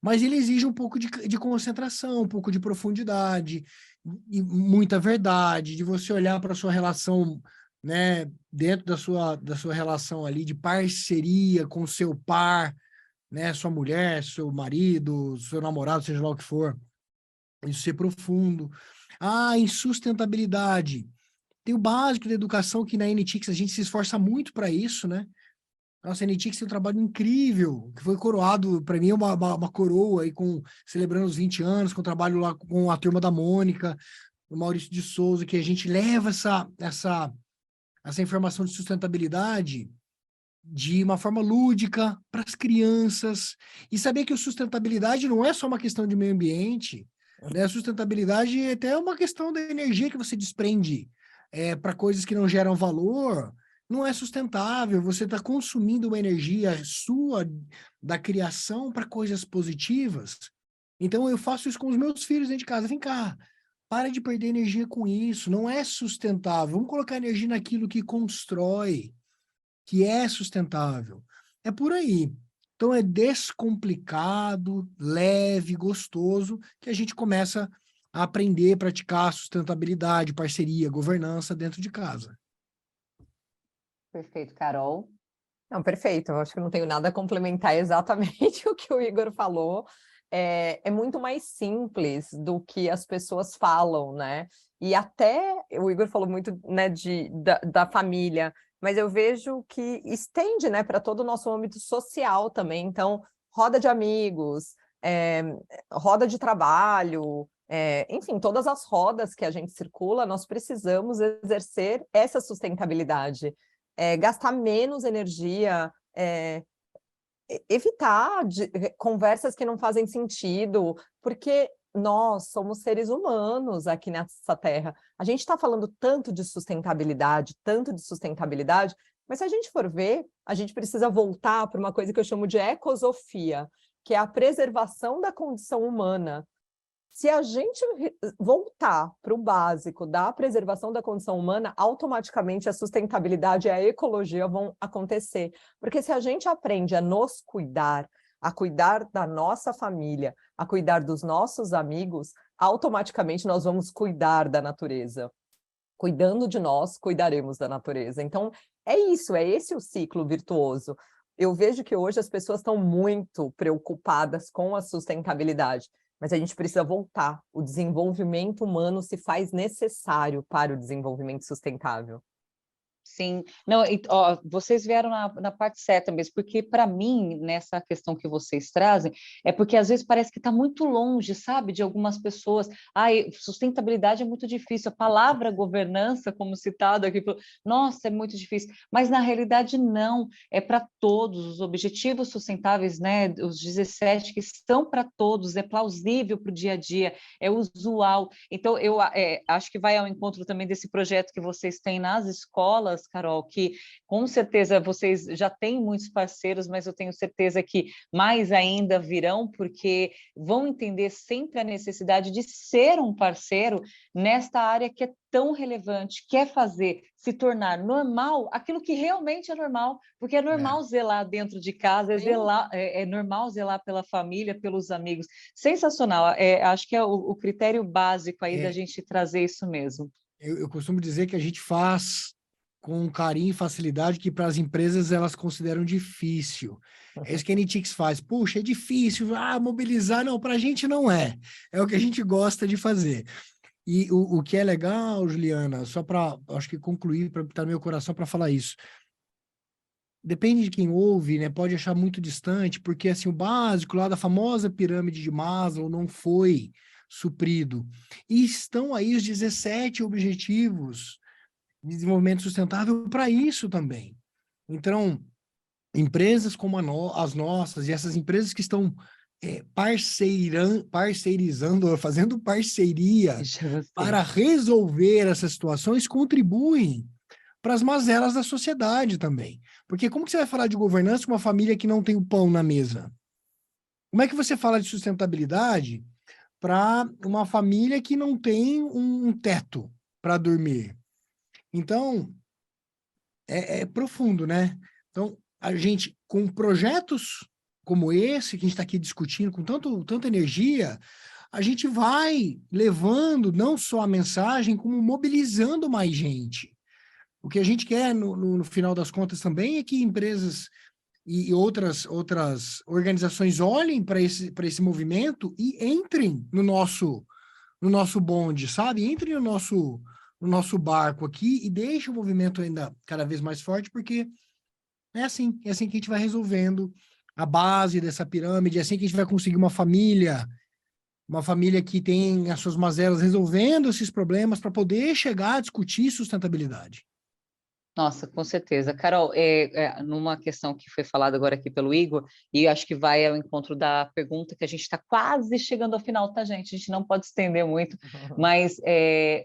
mas ele exige um pouco de concentração, um pouco de profundidade, e muita verdade, de você olhar para a sua relação, né, dentro da sua relação ali de parceria com seu par, né, sua mulher, seu marido, seu namorado, seja lá o que for, isso ser profundo. Em sustentabilidade. Tem o básico da educação que na NTICS a gente se esforça muito para isso, né? Nossa, a NTICS tem um trabalho incrível, que foi coroado, para mim, uma coroa, aí celebrando os 20 anos, com o trabalho lá com a turma da Mônica, o Maurício de Souza, que a gente leva essa informação de sustentabilidade de uma forma lúdica para as crianças, e saber que a sustentabilidade não é só uma questão de meio ambiente, né? A sustentabilidade é até uma questão da energia que você desprende para coisas que não geram valor, não é sustentável. Você está consumindo uma energia sua da criação para coisas positivas. Então eu faço isso com os meus filhos dentro de casa. Vem cá, para de perder energia com isso, não é sustentável. Vamos colocar energia naquilo que constrói, que é sustentável. É por aí. Então é descomplicado, leve, gostoso, que a gente começa a aprender a praticar sustentabilidade, parceria, governança dentro de casa. Perfeito, Carol. Não, perfeito. Eu acho que eu não tenho nada a complementar exatamente o que o Igor falou. É muito mais simples do que as pessoas falam, né? E até o Igor falou muito, né, da família, mas eu vejo que estende, né, para todo o nosso âmbito social também. Então, roda de amigos, roda de trabalho, enfim, todas as rodas que a gente circula, nós precisamos exercer essa sustentabilidade. Gastar menos energia, evitar conversas que não fazem sentido, porque nós somos seres humanos aqui nessa terra. A gente está falando tanto de sustentabilidade, mas se a gente for ver, a gente precisa voltar para uma coisa que eu chamo de ecosofia, que é a preservação da condição humana. Se a gente voltar para o básico da preservação da condição humana, automaticamente a sustentabilidade e a ecologia vão acontecer. Porque se a gente aprende a nos cuidar, a cuidar da nossa família, a cuidar dos nossos amigos, automaticamente nós vamos cuidar da natureza. Cuidando de nós, cuidaremos da natureza. Então, é isso, é esse o ciclo virtuoso. Eu vejo que hoje as pessoas estão muito preocupadas com a sustentabilidade, mas a gente precisa voltar. O desenvolvimento humano se faz necessário para o desenvolvimento sustentável. Sim, não, ó, vocês vieram na parte certa mesmo, porque para mim, nessa questão que vocês trazem, é porque às vezes parece que está muito longe, sabe, de algumas pessoas. Ai, sustentabilidade é muito difícil, a palavra governança, como citado aqui, nossa, é muito difícil, mas na realidade não, é para todos, os objetivos sustentáveis, né, os 17 que estão para todos, é plausível para o dia a dia, é usual. Então, eu acho que vai ao encontro também desse projeto que vocês têm nas escolas, Carol, que com certeza vocês já têm muitos parceiros, mas eu tenho certeza que mais ainda virão, porque vão entender sempre a necessidade de ser um parceiro nesta área que é tão relevante, que é fazer se tornar normal aquilo que realmente é normal, porque é normal zelar dentro de casa, é normal zelar pela família, pelos amigos. Sensacional, acho que é o critério básico aí da gente trazer isso mesmo. Eu costumo dizer que a gente faz com carinho e facilidade que para as empresas elas consideram difícil. É isso que a NTICS faz. Puxa, é difícil, mobilizar. Não, para a gente não é. É o que a gente gosta de fazer. E o que é legal, Juliana, só para, acho que concluir, para estar no meu coração para falar isso. Depende de quem ouve, né? Pode achar muito distante, porque assim, o básico lá da famosa pirâmide de Maslow não foi suprido. E estão aí os 17 objetivos de desenvolvimento sustentável para isso também. Então, empresas como as nossas e essas empresas que estão parceirizando, fazendo parceria para resolver essas situações, contribuem para as mazelas da sociedade também. Porque como que você vai falar de governança com uma família que não tem o pão na mesa? Como é que você fala de sustentabilidade para uma família que não tem um teto para dormir? Então, é profundo, né? Então, a gente, com projetos como esse, que a gente está aqui discutindo, com tanta energia, a gente vai levando não só a mensagem, como mobilizando mais gente. O que a gente quer, no final das contas, também é que empresas e outras organizações olhem para esse movimento e entrem no nosso bonde, sabe? Entrem no nosso barco aqui e deixem o movimento ainda cada vez mais forte, porque é assim que a gente vai resolvendo a base dessa pirâmide, é assim que a gente vai conseguir uma família que tem as suas mazelas resolvendo esses problemas para poder chegar a discutir sustentabilidade. Nossa, com certeza. Carol, numa questão que foi falada agora aqui pelo Igor, e acho que vai ao encontro da pergunta que a gente está quase chegando ao final, tá, gente? A gente não pode estender muito, mas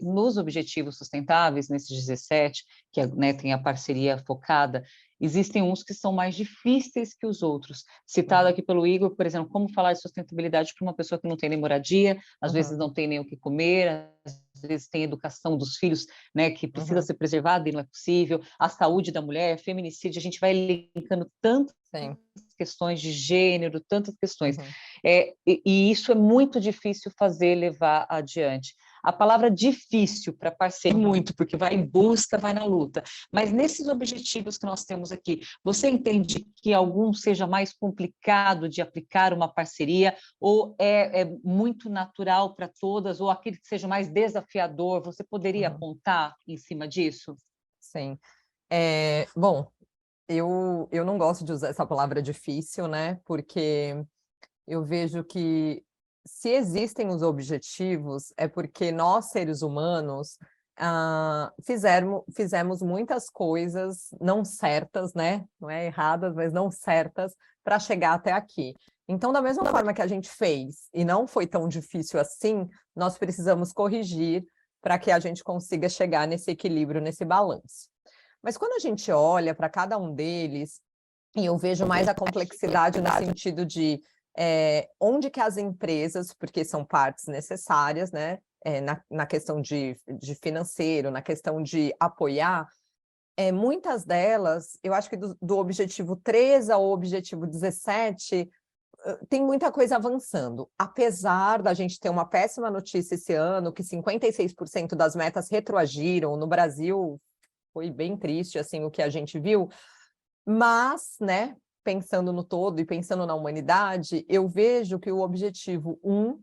nos objetivos sustentáveis, nesses 17, que né, tem a parceria focada, existem uns que são mais difíceis que os outros. Citado aqui pelo Igor, por exemplo, como falar de sustentabilidade para uma pessoa que não tem nem moradia, às vezes não tem nem o que comer, às vezes tem educação dos filhos, né, que precisa ser preservada e não é possível, a saúde da mulher, feminicídio, a gente vai linkando tantas questões de gênero, tantas questões. E isso é muito difícil levar adiante. A palavra difícil para parceiro muito, porque vai em busca, vai na luta. Mas nesses objetivos que nós temos aqui, você entende que algum seja mais complicado de aplicar uma parceria, ou é muito natural para todas, ou aquele que seja mais desafiador? Você poderia apontar em cima disso? Sim. Bom, eu não gosto de usar essa palavra difícil, né? Porque eu vejo que se existem os objetivos, é porque nós, seres humanos, fizemos muitas coisas não certas, né? Não é erradas, mas não certas, para chegar até aqui. Então, da mesma forma que a gente fez e não foi tão difícil assim, nós precisamos corrigir para que a gente consiga chegar nesse equilíbrio, nesse balanço. Mas quando a gente olha para cada um deles, e eu vejo mais a complexidade no sentido de onde que as empresas, porque são partes necessárias, né, na questão de financeiro, na questão de apoiar, muitas delas, eu acho que do objetivo 3 ao objetivo 17, tem muita coisa avançando. Apesar da gente ter uma péssima notícia esse ano, que 56% das metas retroagiram, no Brasil foi bem triste assim, o que a gente viu, mas, né, pensando no todo e pensando na humanidade, eu vejo que o objetivo 1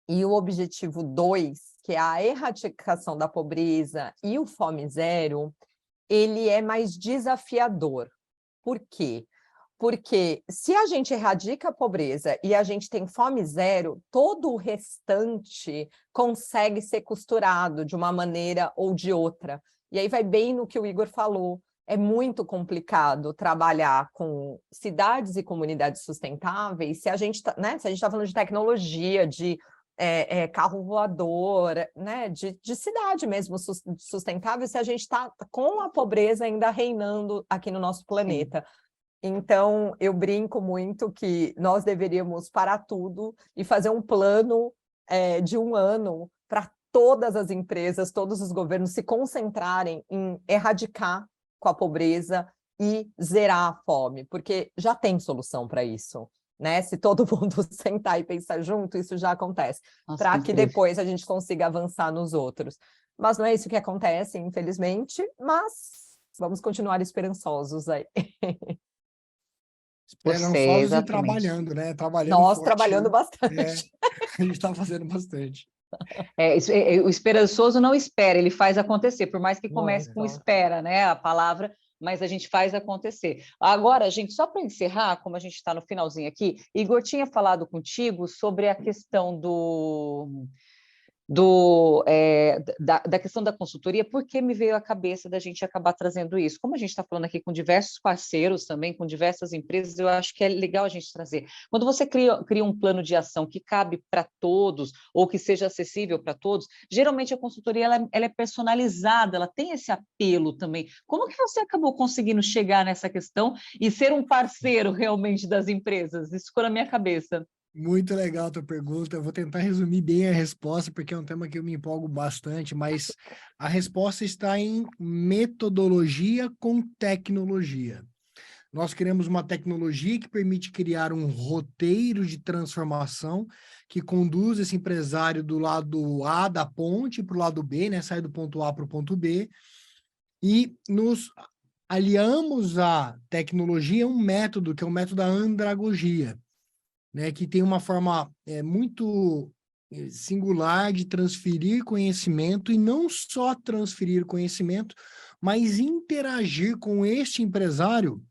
e o objetivo 2, que é a erradicação da pobreza e o Fome Zero, ele é mais desafiador. Por quê? Porque se a gente erradica a pobreza e a gente tem fome zero, todo o restante consegue ser costurado de uma maneira ou de outra. E aí vai bem no que o Igor falou. É muito complicado trabalhar com cidades e comunidades sustentáveis se a gente está, né, se a gente está falando de tecnologia, de carro voador, né, de cidade mesmo sustentável, se a gente está com a pobreza ainda reinando aqui no nosso planeta. Sim. Então, eu brinco muito que nós deveríamos parar tudo e fazer um plano de 1 ano para todas as empresas, todos os governos se concentrarem em erradicar com a pobreza e zerar a fome, porque já tem solução para isso, né? Se todo mundo sentar e pensar junto, isso já acontece, para que depois a gente consiga avançar nos outros. Mas não é isso que acontece, infelizmente, mas vamos continuar esperançosos aí. Esperançosos e trabalhando, né? Trabalhando Nós forte, trabalhando bastante. A gente está fazendo bastante. O esperançoso não espera, ele faz acontecer, por mais que comece com espera, né? A palavra, mas a gente faz acontecer. Agora, gente, só para encerrar, como a gente está no finalzinho aqui, Igor tinha falado contigo sobre a questão da questão da consultoria, porque me veio à cabeça da gente acabar trazendo isso. Como a gente está falando aqui com diversos parceiros também, com diversas empresas, eu acho que é legal a gente trazer. Quando você cria um plano de ação que cabe para todos, ou que seja acessível para todos, geralmente a consultoria ela é personalizada, ela tem esse apelo também. Como que você acabou conseguindo chegar nessa questão e ser um parceiro realmente das empresas? Isso ficou na minha cabeça. Muito legal a tua pergunta. Eu vou tentar resumir bem a resposta, porque é um tema que eu me empolgo bastante, mas a resposta está em metodologia com tecnologia. Nós criamos uma tecnologia que permite criar um roteiro de transformação que conduz esse empresário do lado A da ponte para o lado B, né? Sai do ponto A para o ponto B, e nos aliamos à tecnologia um método, que é o método da andragogia, né, que tem uma forma muito singular de transferir conhecimento, e não só transferir conhecimento, mas interagir com este empresário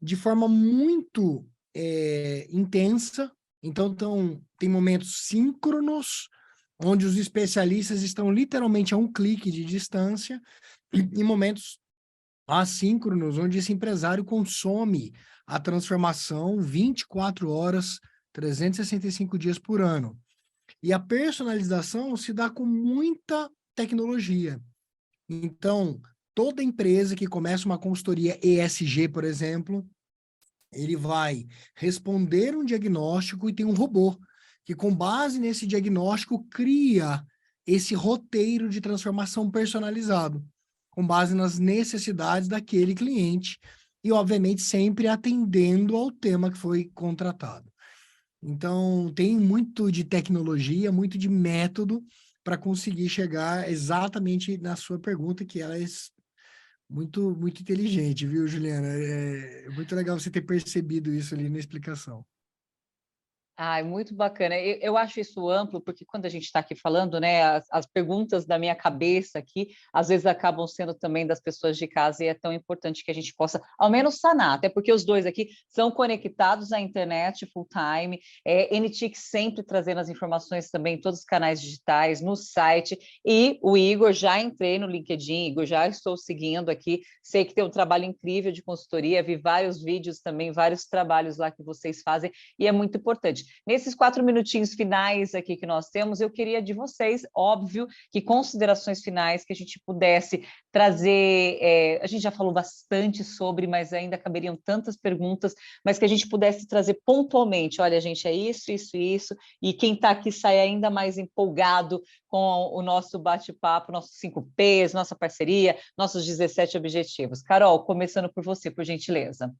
de forma muito intensa. Então, tem momentos síncronos, onde os especialistas estão literalmente a um clique de distância, e momentos assíncronos, onde esse empresário consome a transformação 24 horas, 365 dias por ano. E a personalização se dá com muita tecnologia. Então, toda empresa que começa uma consultoria ESG, por exemplo, ele vai responder um diagnóstico e tem um robô que, com base nesse diagnóstico, cria esse roteiro de transformação personalizado, com base nas necessidades daquele cliente e, obviamente, sempre atendendo ao tema que foi contratado. Então, tem muito de tecnologia, muito de método para conseguir chegar exatamente na sua pergunta, que ela é muito, muito inteligente, viu, Juliana? É muito legal você ter percebido isso ali na explicação. Ai, muito bacana. Eu acho isso amplo, porque quando a gente está aqui falando, né, as perguntas da minha cabeça aqui, às vezes acabam sendo também das pessoas de casa, e é tão importante que a gente possa, ao menos, sanar, até porque os dois aqui são conectados à internet full time, NTIC sempre trazendo as informações também em todos os canais digitais, no site, e o Igor, já entrei no LinkedIn, Igor, já estou seguindo aqui, sei que tem um trabalho incrível de consultoria, vi vários vídeos também, vários trabalhos lá que vocês fazem, e é muito importante. Nesses 4 minutinhos finais aqui que nós temos, eu queria de vocês, óbvio, que considerações finais que a gente pudesse trazer, a gente já falou bastante sobre, mas ainda caberiam tantas perguntas, mas que a gente pudesse trazer pontualmente, olha, gente, é isso, isso, isso, e quem está aqui sai ainda mais empolgado com o nosso bate-papo, nossos 5 Ps, nossa parceria, nossos 17 objetivos. Carol, começando por você, por gentileza.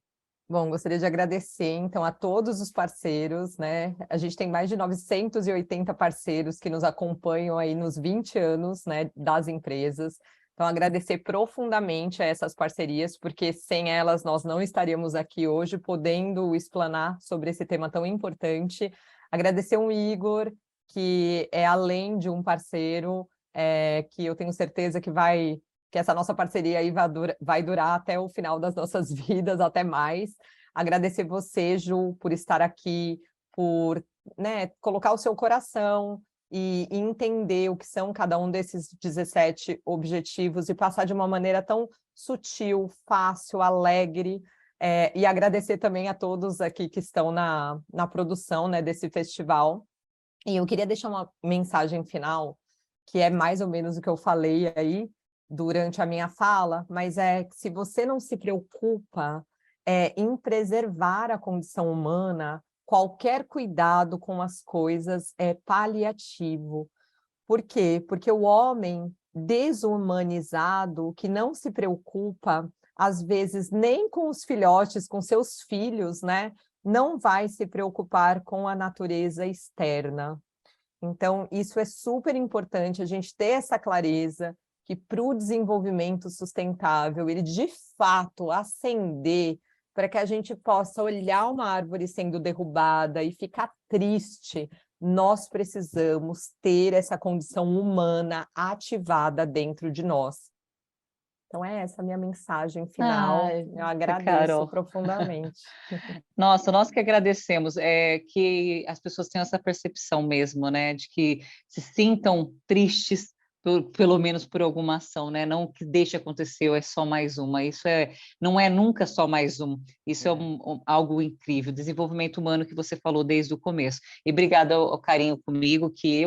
Bom, gostaria de agradecer, então, a todos os parceiros, né? A gente tem mais de 980 parceiros que nos acompanham aí nos 20 anos, né, das empresas. Então, agradecer profundamente a essas parcerias, porque sem elas nós não estaríamos aqui hoje podendo explanar sobre esse tema tão importante. Agradecer o Igor, que é além de um parceiro, que eu tenho certeza que essa nossa parceria aí vai durar até o final das nossas vidas, até mais. Agradecer você, Ju, por estar aqui, por, né, colocar o seu coração e entender o que são cada um desses 17 objetivos e passar de uma maneira tão sutil, fácil, alegre. E agradecer também a todos aqui que estão na produção, né, desse festival. E eu queria deixar uma mensagem final, que é mais ou menos o que eu falei aí, durante a minha fala, mas é que se você não se preocupa em preservar a condição humana, qualquer cuidado com as coisas é paliativo. Por quê? Porque o homem desumanizado, que não se preocupa, às vezes, nem com os filhotes, com seus filhos, né? Não vai se preocupar com a natureza externa. Então, isso é super importante, a gente ter essa clareza que para o desenvolvimento sustentável, ele de fato ascender para que a gente possa olhar uma árvore sendo derrubada e ficar triste, nós precisamos ter essa condição humana ativada dentro de nós. Então, é essa a minha mensagem final. Ai, Eu agradeço Carol. profundamente. Nossa, nós que agradecemos, que as pessoas tenham essa percepção mesmo, né, de que se sintam tristes, pelo menos por alguma ação, né, não que deixe acontecer, ou é só mais uma, não é nunca só mais um, isso é algo incrível, desenvolvimento humano que você falou desde o começo, e obrigada ao carinho comigo, que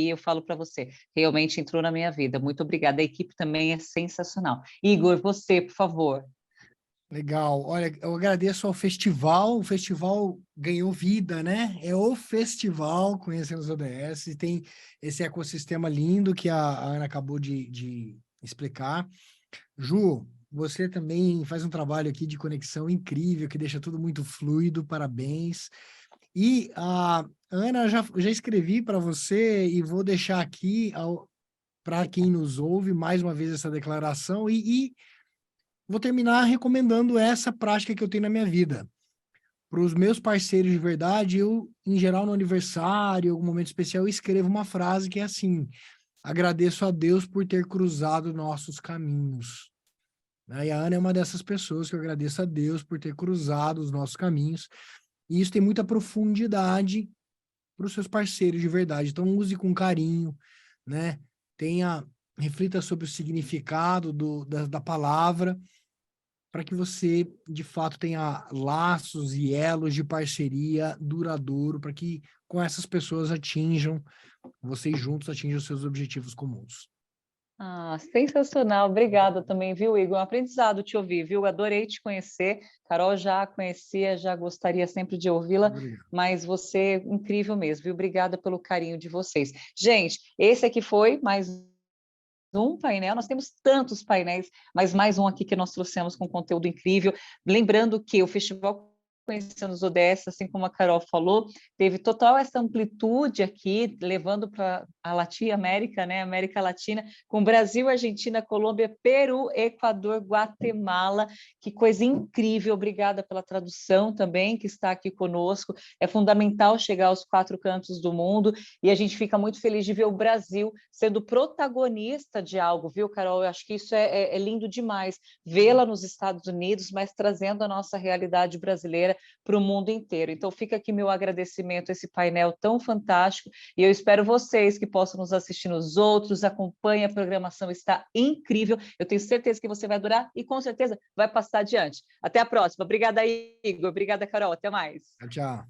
eu falo para você, realmente entrou na minha vida, muito obrigada, a equipe também é sensacional. Igor, você, por favor. Legal. Olha, eu agradeço ao festival. O festival ganhou vida, né? É o festival Conhecendo os ODS. E tem esse ecossistema lindo que a Ana acabou de explicar. Ju, você também faz um trabalho aqui de conexão incrível, que deixa tudo muito fluido. Parabéns. E a Ana, já escrevi para você e vou deixar aqui para quem nos ouve mais uma vez essa declaração e vou terminar recomendando essa prática que eu tenho na minha vida. Para os meus parceiros de verdade, eu, em geral, no aniversário, algum momento especial, eu escrevo uma frase que é assim: agradeço a Deus por ter cruzado nossos caminhos. E a Ana é uma dessas pessoas que eu agradeço a Deus por ter cruzado os nossos caminhos. E isso tem muita profundidade para os seus parceiros de verdade. Então, use com carinho, né? Reflita sobre o significado da palavra, para que você, de fato, tenha laços e elos de parceria duradouro, para que com essas pessoas vocês juntos atinjam os seus objetivos comuns. Ah, sensacional, obrigada também, viu, Igor? Um aprendizado te ouvir, viu? Adorei te conhecer. Carol já a conhecia, já gostaria sempre de ouvi-la, mas você, incrível mesmo, viu? Obrigada pelo carinho de vocês. Gente, esse aqui foi mais um painel, nós temos tantos painéis, mas mais um aqui que nós trouxemos com conteúdo incrível. Lembrando que o Festival Conhecendo os ODS, assim como a Carol falou, teve total essa amplitude aqui, levando para a América, né? América Latina, com Brasil, Argentina, Colômbia, Peru, Equador, Guatemala. Que coisa incrível! Obrigada pela tradução também, que está aqui conosco. É fundamental chegar aos 4 cantos do mundo e a gente fica muito feliz de ver o Brasil sendo protagonista de algo, viu, Carol? Eu acho que isso é lindo demais, vê-la nos Estados Unidos, mas trazendo a nossa realidade brasileira para o mundo inteiro. Então, fica aqui meu agradecimento a esse painel tão fantástico e eu espero vocês que possam nos assistir nos outros, acompanhe, a programação está incrível, eu tenho certeza que você vai adorar e com certeza vai passar adiante. Até a próxima. Obrigada, Igor. Obrigada, Carol. Até mais. Tchau.